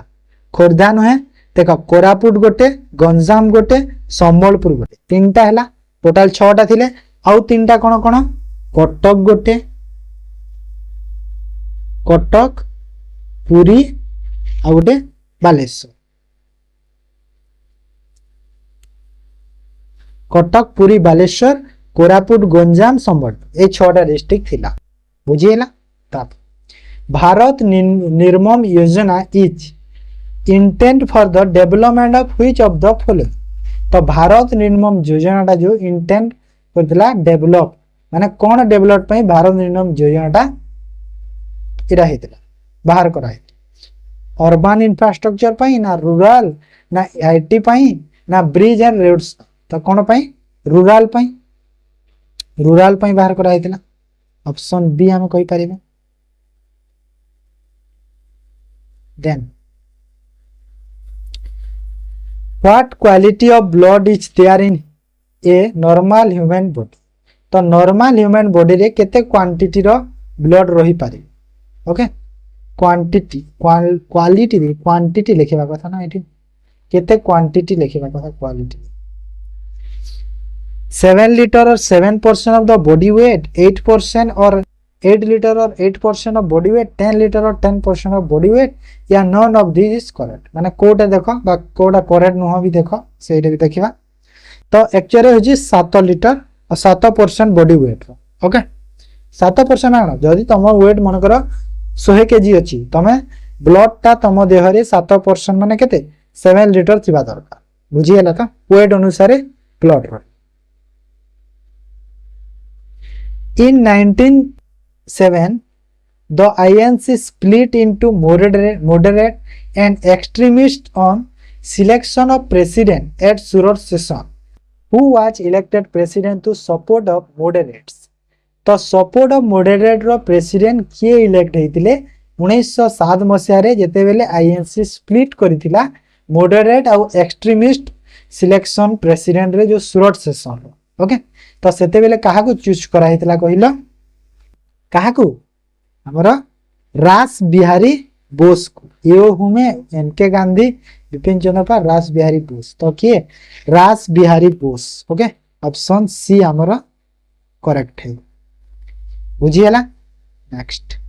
खोर्धा नुहे देखो कोरापुट गोटे गंजाम गोटे संबलपुर गोटे 3टा हैला टोटल 6टा थिले आ 3टा कोन कोन कटक गोटे कटक पुरी आ गोटे बालेश्वर कटक पुरी बालेश्वर कोरापुट गंजाम संबलपुर ए 6टा डिस्ट्रिक्ट थिला बुझिएला तब भारत निर्मम योजना is intent for the development of which of the following तो भारत निर्मम योजनाटा जो इंटेंट करथिला डेवलप माने कोन डेवलप पई भारत निर्मम योजनाटा इरा हेतिला बाहर करा हेतिला अर्बन इंफ्रास्ट्रक्चर पई ना रूरल ना आईटी पई ना ब्रिज एंड रोड्स तो कौन पाई रूरल पाई बाहर करा हेतिला ऑप्शन बी हम कहि परिबे then what quality of blood is there in a normal human body तो नॉर्मल ह्यूमन बॉडी रे केते क्वांटिटी रो ब्लड रही पारे ओके क्वांटिटी क्वांटिटी लिखिबा कथा ना एठी केते क्वांटिटी लिखिबा कथा quality 7 liter or 7% of the body weight, 8% or 8 liter or 8% of body weight, 10 liter or 10% of body weight, या none of these is correct माने कोटा देखो बा कोटा करेक्ट नुह भी देखो सेटा भी देखिबा तो एक्चुअली होजी 7 लिटर और 7% बॉडी वेट ओके 7% मानो जदी तम वेट मन करो 100 केजी अछि तमे ब्लड ता तम देह रे 7% माने केते 7 लिटर थिबा दरकार बुझियला त वेट अनुसार blood row In 1907, the INC split into moderate and extremist on selection of president at Surat session. Who was elected president to support of moderates? तो support of moderate रो president किए elect हेतिले 1907 मसिया रे जेते बेले INC split करिथिला moderate और extremist selection president रे जो Surat session ओके तो सेते बेले काहा को चूज करा हेतला कहिलो କାହାକୁ ଆମର रास बिहारी बोस को O Hume N K Gandhi Bipin Chandra Pal Rash Behari Bose तो किए Rash Behari Bose okay option C हमर करेक्ट है बुझीला next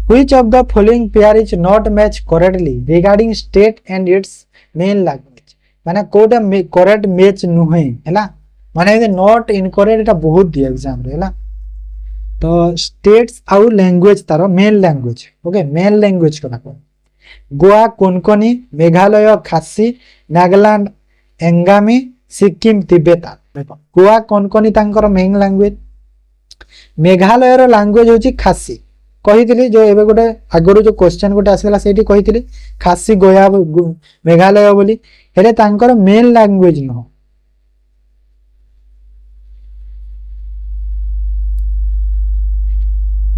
which of the following pair is not match correctly regarding state and its main language माने कोटा करेक्ट मैच नुहे हैला माने नॉट इनकरेक्ट एटा बहुत दिया एग्जाम रे हैला तो स्टेट्स आउ लैंग्वेज तारो main language okay main language को को गोवा कोनकोनी मेघालय खासी नागालैंड एंगामी सिक्किम तिब्बत देखो गोवा कोनकोनी तांकर मेन लैंग्वेज मेघालय रो लैंग्वेज होची खासी कही जो एबे गोटे आगरू जो क्वेश्चन गोटे आसला सेठी कही खासी गोया मेघालय बोली हेले तांकर मेन लैंग्वेज न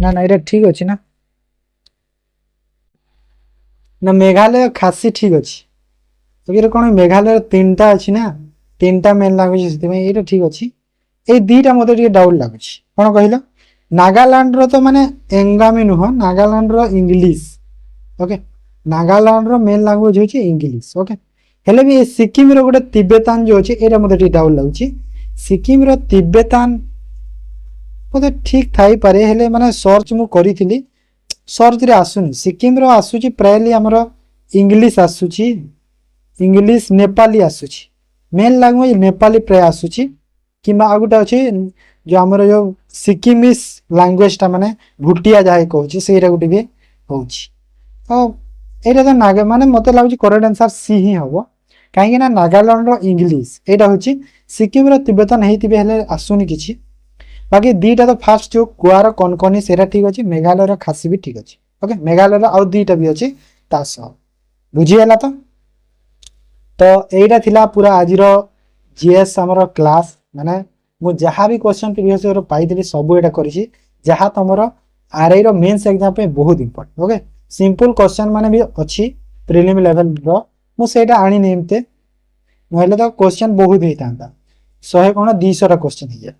ना ना एटा ठीक अछि ना ना मेघालय खासी ठीक अछि तो ये कोन मेघालय तीनटा अछि ना तीनटा मेन लैंग्वेज सेति में एटा ठीक अछि ए दीटा मते टिके डाउट लागछि कोन कहिलो नागालैंड रो तो माने एंगामी नुह नागालैंड रो इंग्लिश ओके नागालैंड रो मेन लैंग्वेज होची इंग्लिश ओके हेले भी सिक्किम रो गोटे तिब्बतान जो अछि एटा मते टी डाउट लागछि सिक्किम रो तिब्बतान मते ठीक थाई पारे हेले माने सर्च मु करिथिली सर्च रे आसुनी सिक्किम रो आसुची प्रायली हमरो इंग्लिश आसुची इंग्लिश नेपाली आसुची मेन लैंग्वेज नेपाली प्राय आसुची किमा आगुटा अछि जो हमर जो सिक्किमिस लैंग्वेज ता माने भुटिया जाय कहूची सेरा गुटी भी होची तो एटा तो नागा माने मते लागुची करेक्ट आंसर सी ही हबो काहे ना नागालैंड रो इंग्लिश एटा होची सिक्किम रो तिब्बतन हेतिबे हेले आसुनी किछि बाकी दीटा तो फास्ट जो गोवा कोनकोनी सेरा ठीक अछि मेघालय रो खासी भी ठीक अछि ओके मेघालय रो आउ दीटा भी अछि तास बुझी हला तो एटा थिला पूरा आजिरो जीएस हमर क्लास माने मु जहाँ भी क्वेश्चन प्रीवियस ईयर पाई सब एटा करिछि जहाँ तमरो आरआई रो मेंस एग्जाम पे बहुत इंपोर्टेंट ओके सिंपल क्वेश्चन माने भी अछि प्रीलिम लेवल रो मु सेटा आनी नेमते नहले तो क्वेश्चन बहुत ही तांता 100 कोन 200 रा क्वेश्चन हिया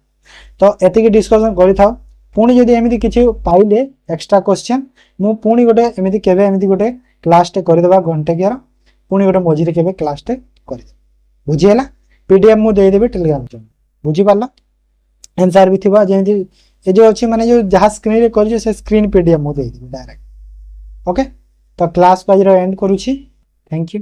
तो एतिके डिस्कशन करि थाओ पुनी जदी एमिति किछि पाइले एक्स्ट्रा क्वेश्चन मु पुनी गोटे एमिति केबे एमिति गोटे क्लास टे करि देबा घंटे केर पुनी गोटे मझिरे केबे क्लास टे करि बुझी हला पीडीएफ मु दे देबे टेलीग्राम चैनल बुझी पाला आंसर भी थिबा जेंति ए जो अछि माने जो जहा स्क्रीन रे कर से स्क्रीन पीडीएफ मु दे देबे डायरेक्ट ओके तो क्लास वाइज रो एंड करूची थैंक यू।